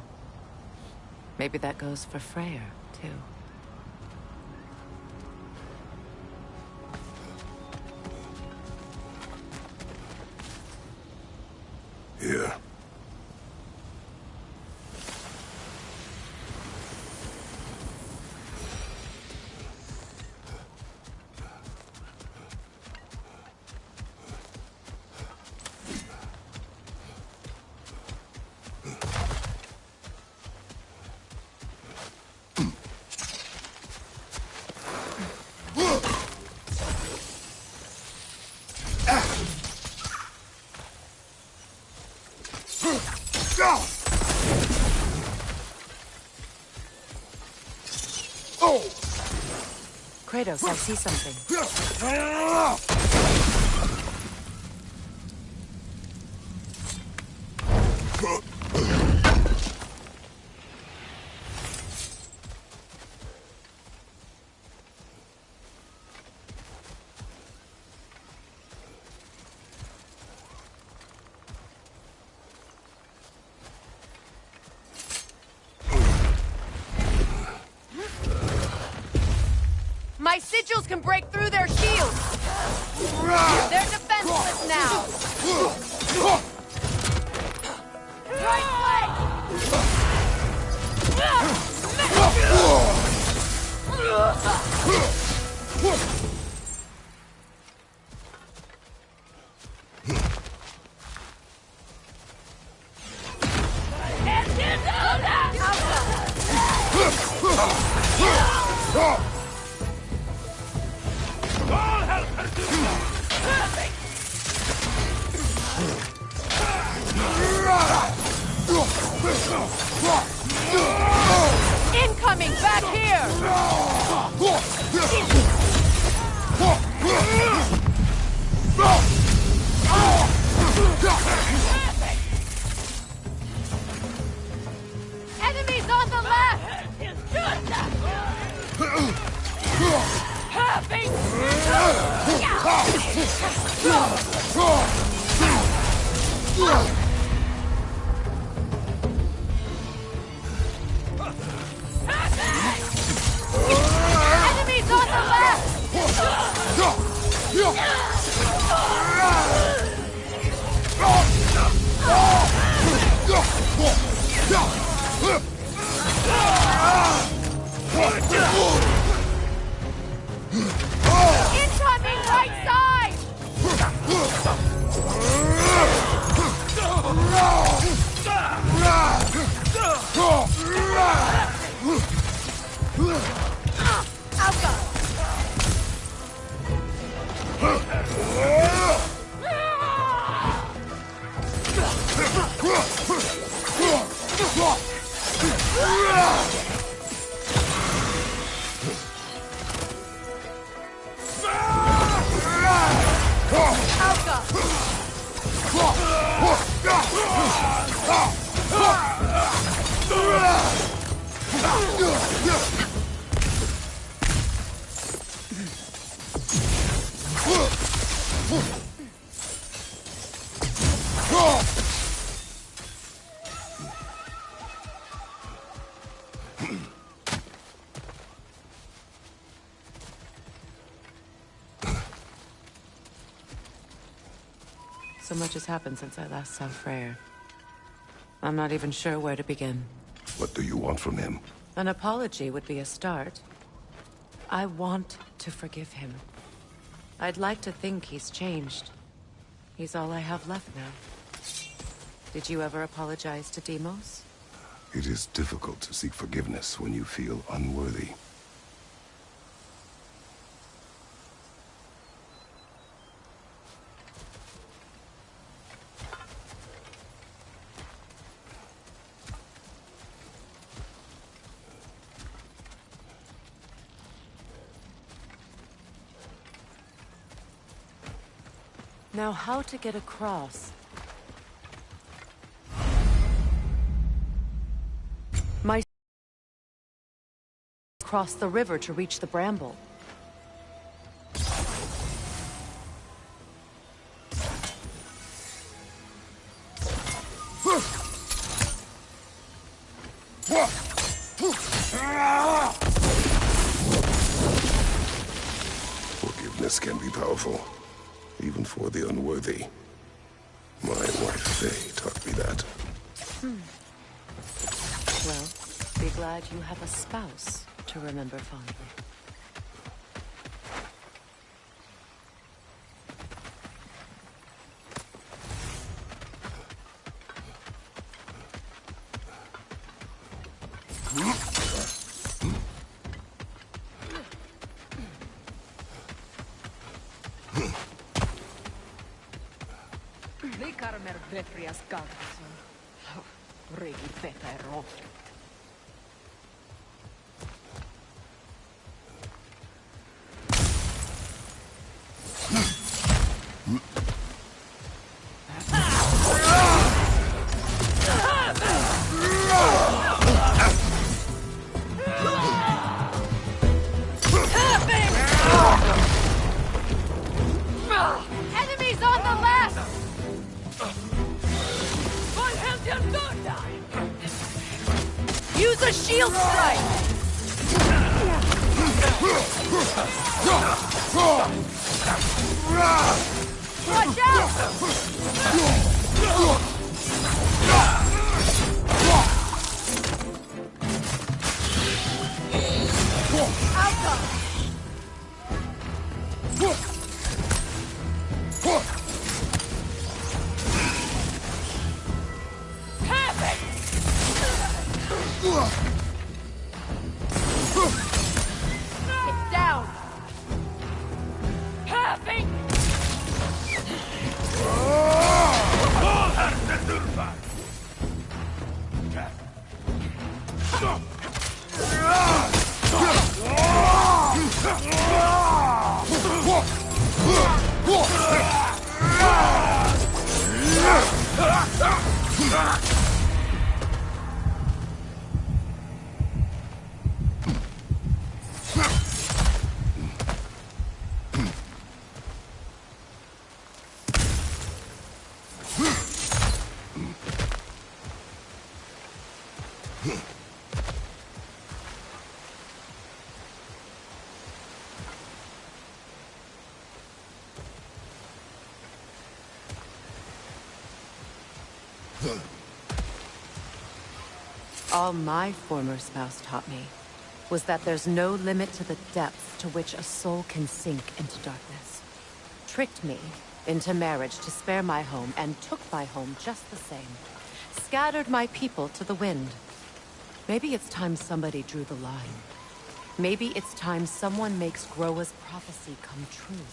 Maybe that goes for Freyr, too. Here. Kratos, I see something. My sigils can break through their shields! They're defenseless now! Right Incoming back here! Enemies on the left! Enemies on the left! Incoming right side! So much has happened since I last saw Freyr. I'm not even sure where to begin. What do you want from him? An apology would be a start. I want to forgive him. I'd like to think he's changed. He's all I have left now. Did you ever apologize to Deimos? It is difficult to seek forgiveness when you feel unworthy. Now, how to get across? My cross the river to reach the bramble. Forgiveness can be powerful, even for the unworthy. My wife Faye taught me that. Well, be glad you have a spouse to remember fondly. Use a shield strike! Watch out! Outcome! It's down! Perfect! All my former spouse taught me was that there's no limit to the depth to which a soul can sink into darkness. Tricked me into marriage to spare my home and took my home just the same. Scattered my people to the wind. Maybe it's time somebody drew the line. Maybe it's time someone makes Groa's prophecy come true.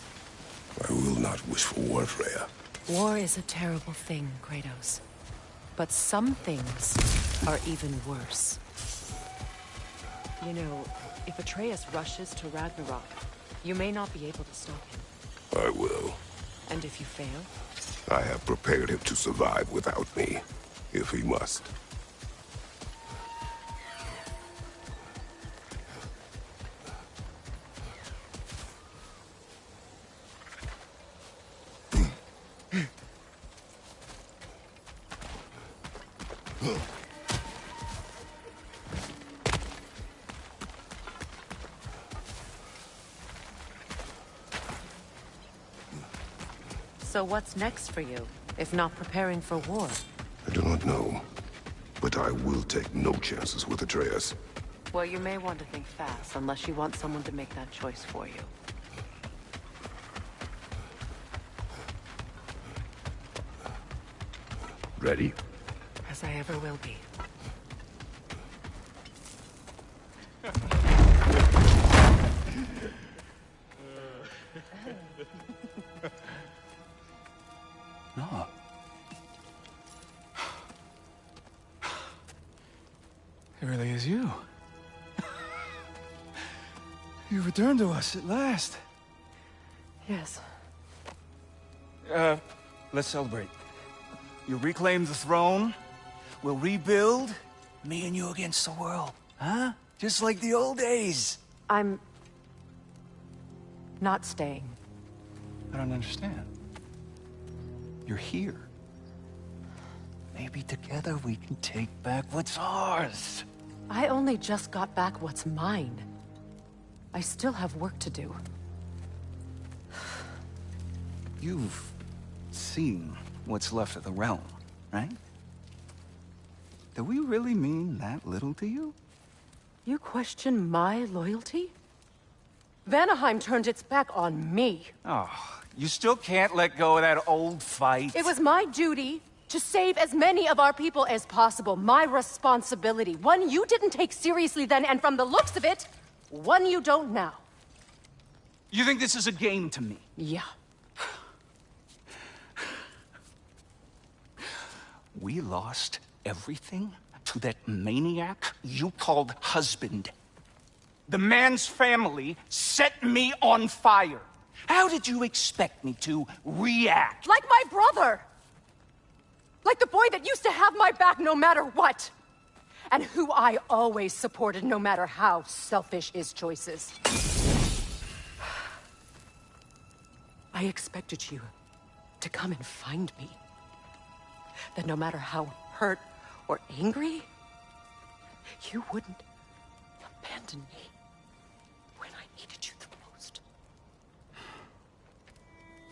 I will not wish for war, Freya. War is a terrible thing, Kratos. But some things are even worse. You know, if Atreus rushes to Ragnarok, you may not be able to stop him. I will. And if you fail? I have prepared him to survive without me, if he must. So what's next for you, if not preparing for war? I do not know, but I will take no chances with Atreus. Well, you may want to think fast, unless you want someone to make that choice for you. Ready? As I ever will be. No. It really is you. You returned to us at last. Yes. Let's celebrate. You reclaim the throne. We'll rebuild. Me and you against the world. Huh? Just like the old days. I'm... not staying. I don't understand. You're here. Maybe together we can take back what's ours. I only just got back what's mine. I still have work to do. You've seen what's left of the realm, right? Do we really mean that little to you? You question my loyalty? Vanaheim turned its back on me. Oh, you still can't let go of that old fight? It was my duty to save as many of our people as possible. My responsibility. One you didn't take seriously then, and from the looks of it, one you don't now. You think this is a game to me? Yeah. We lost everything to that maniac you called husband. The man's family set me on fire. How did you expect me to react? Like my brother! Like the boy that used to have my back no matter what! And who I always supported no matter how selfish his choices. I expected you to come and find me. That no matter how hurt or angry, You wouldn't abandon me when I needed you the most.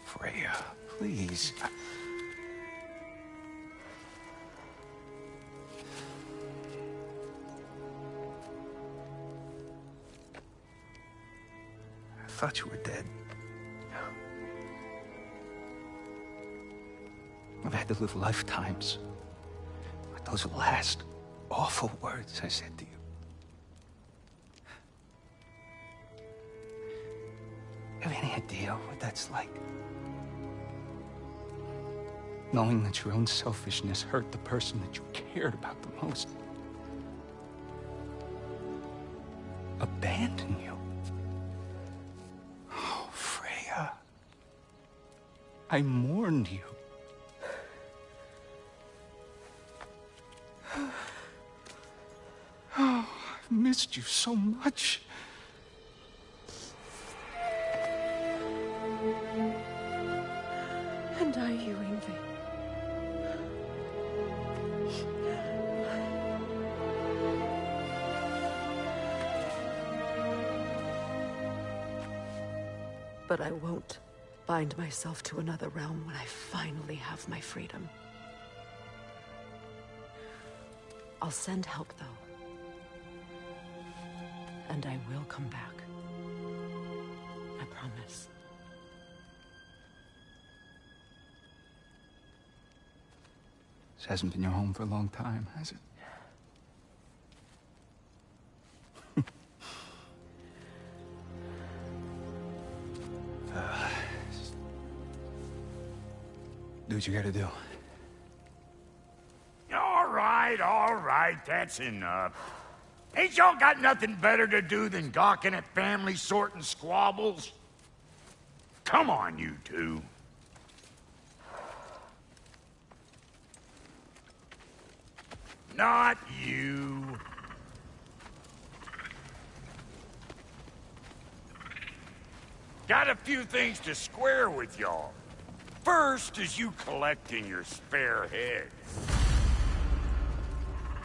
Freya, please. I thought you were dead. I've had to live lifetimes with those last awful words I said to you. Have any idea what that's like? Knowing that your own selfishness hurt the person that you cared about the most. Abandon you. Oh, Freya. I mourned you. Oh, I've missed you so much. And are you, Yngvi? But I won't bind myself to another realm when I finally have my freedom. I'll send help, though. And I will come back. I promise. This hasn't been your home for a long time, has it? Do what you gotta do. All right, that's enough. Ain't y'all got nothing better to do than gawking at family sorting squabbles? Come on, you two. Not you. Got a few things to square with y'all. First is you collecting your spare heads.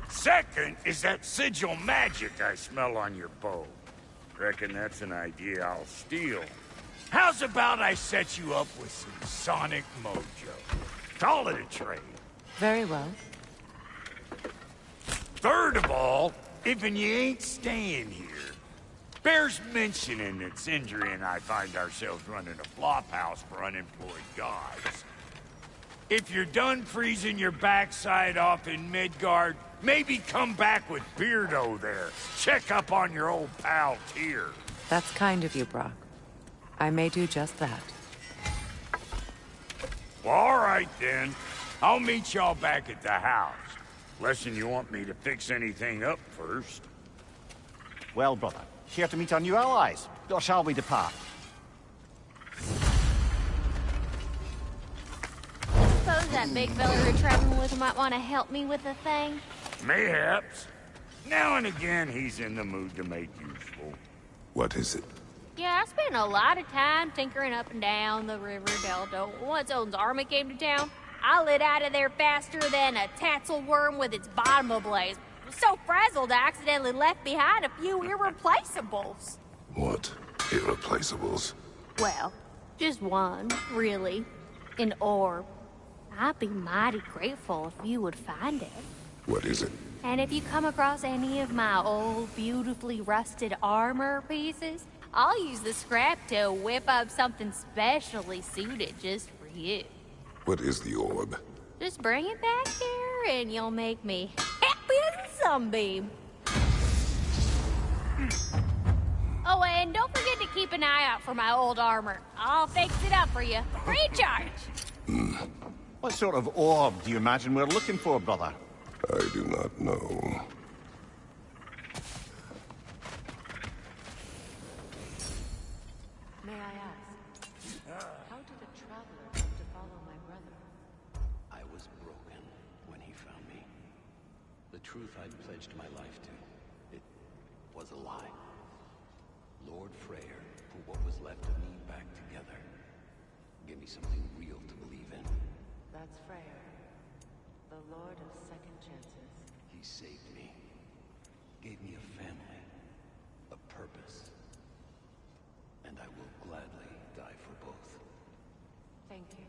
Second is that sigil magic I smell on your bow. Reckon that's an idea I'll steal. How's about I set you up with some sonic mojo? Call it a trade. Very well. Third of all, if you ain't staying here, bears mentioning that Sindri and I find ourselves running a flop house for unemployed gods. If you're done freezing your backside off in Midgard, maybe come back with Beardo there. Check up on your old pal Tyr. That's kind of you, Brock. I may do just that. Well, all right then. I'll meet y'all back at the house. Unless you want me to fix anything up first. Well, brother, here to meet our new allies, or shall we depart? Suppose that big fella you're traveling with might want to help me with a thing. Mayhaps. Now and again, he's in the mood to make useful. What is it? Yeah, I spent a lot of time tinkering up and down the river delta. Once Odin's army came to town, I lit out of there faster than a tassel worm with its bottom ablaze. So frazzled, I accidentally left behind a few irreplaceables. What? Irreplaceables? Well, just one, really. An orb. I'd be mighty grateful if you would find it. What is it? And if you come across any of my old, beautifully rusted armor pieces, I'll use the scrap to whip up something specially suited just for you. What is the orb? Just bring it back here and you'll make me happy as a sunbeam. Oh, and don't forget to keep an eye out for my old armor. I'll fix it up for you. Free charge. What sort of orb do you imagine we're looking for, brother? I do not know. May I ask, how did a traveler come to follow my brother? I was broken when he found me. The truth I'd pledged my life to, it was a lie. Lord Freyr put what was left of me back together. Give me something real to believe in. That's Freyr, the Lord of Second Chances. He saved me. gave me a family, a purpose, and I will gladly die for both. Thank you.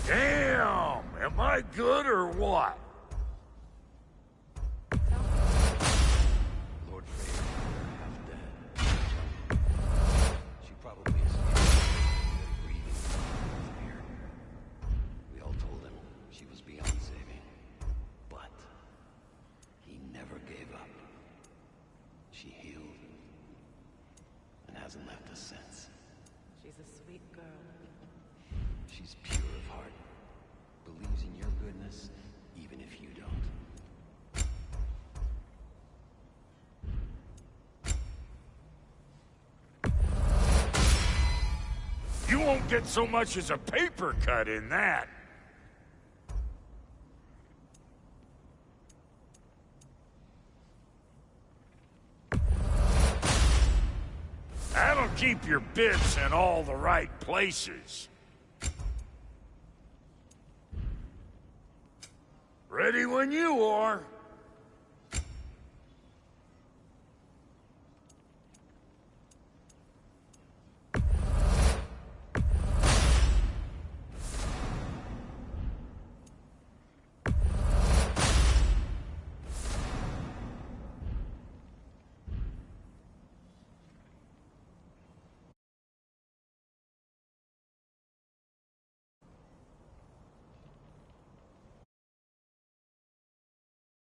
Damn! Am I good or what? Lord Freyr, half dead. She probably escaped, breathing with fear. We all told him she was beyond saving, but he never gave up. She healed and hasn't left us since. She's a sweet girl. She's pure of heart, believes in your goodness, even if you don't. You won't get so much as a paper cut in that. That'll keep your bits in all the right places. Ready when you are.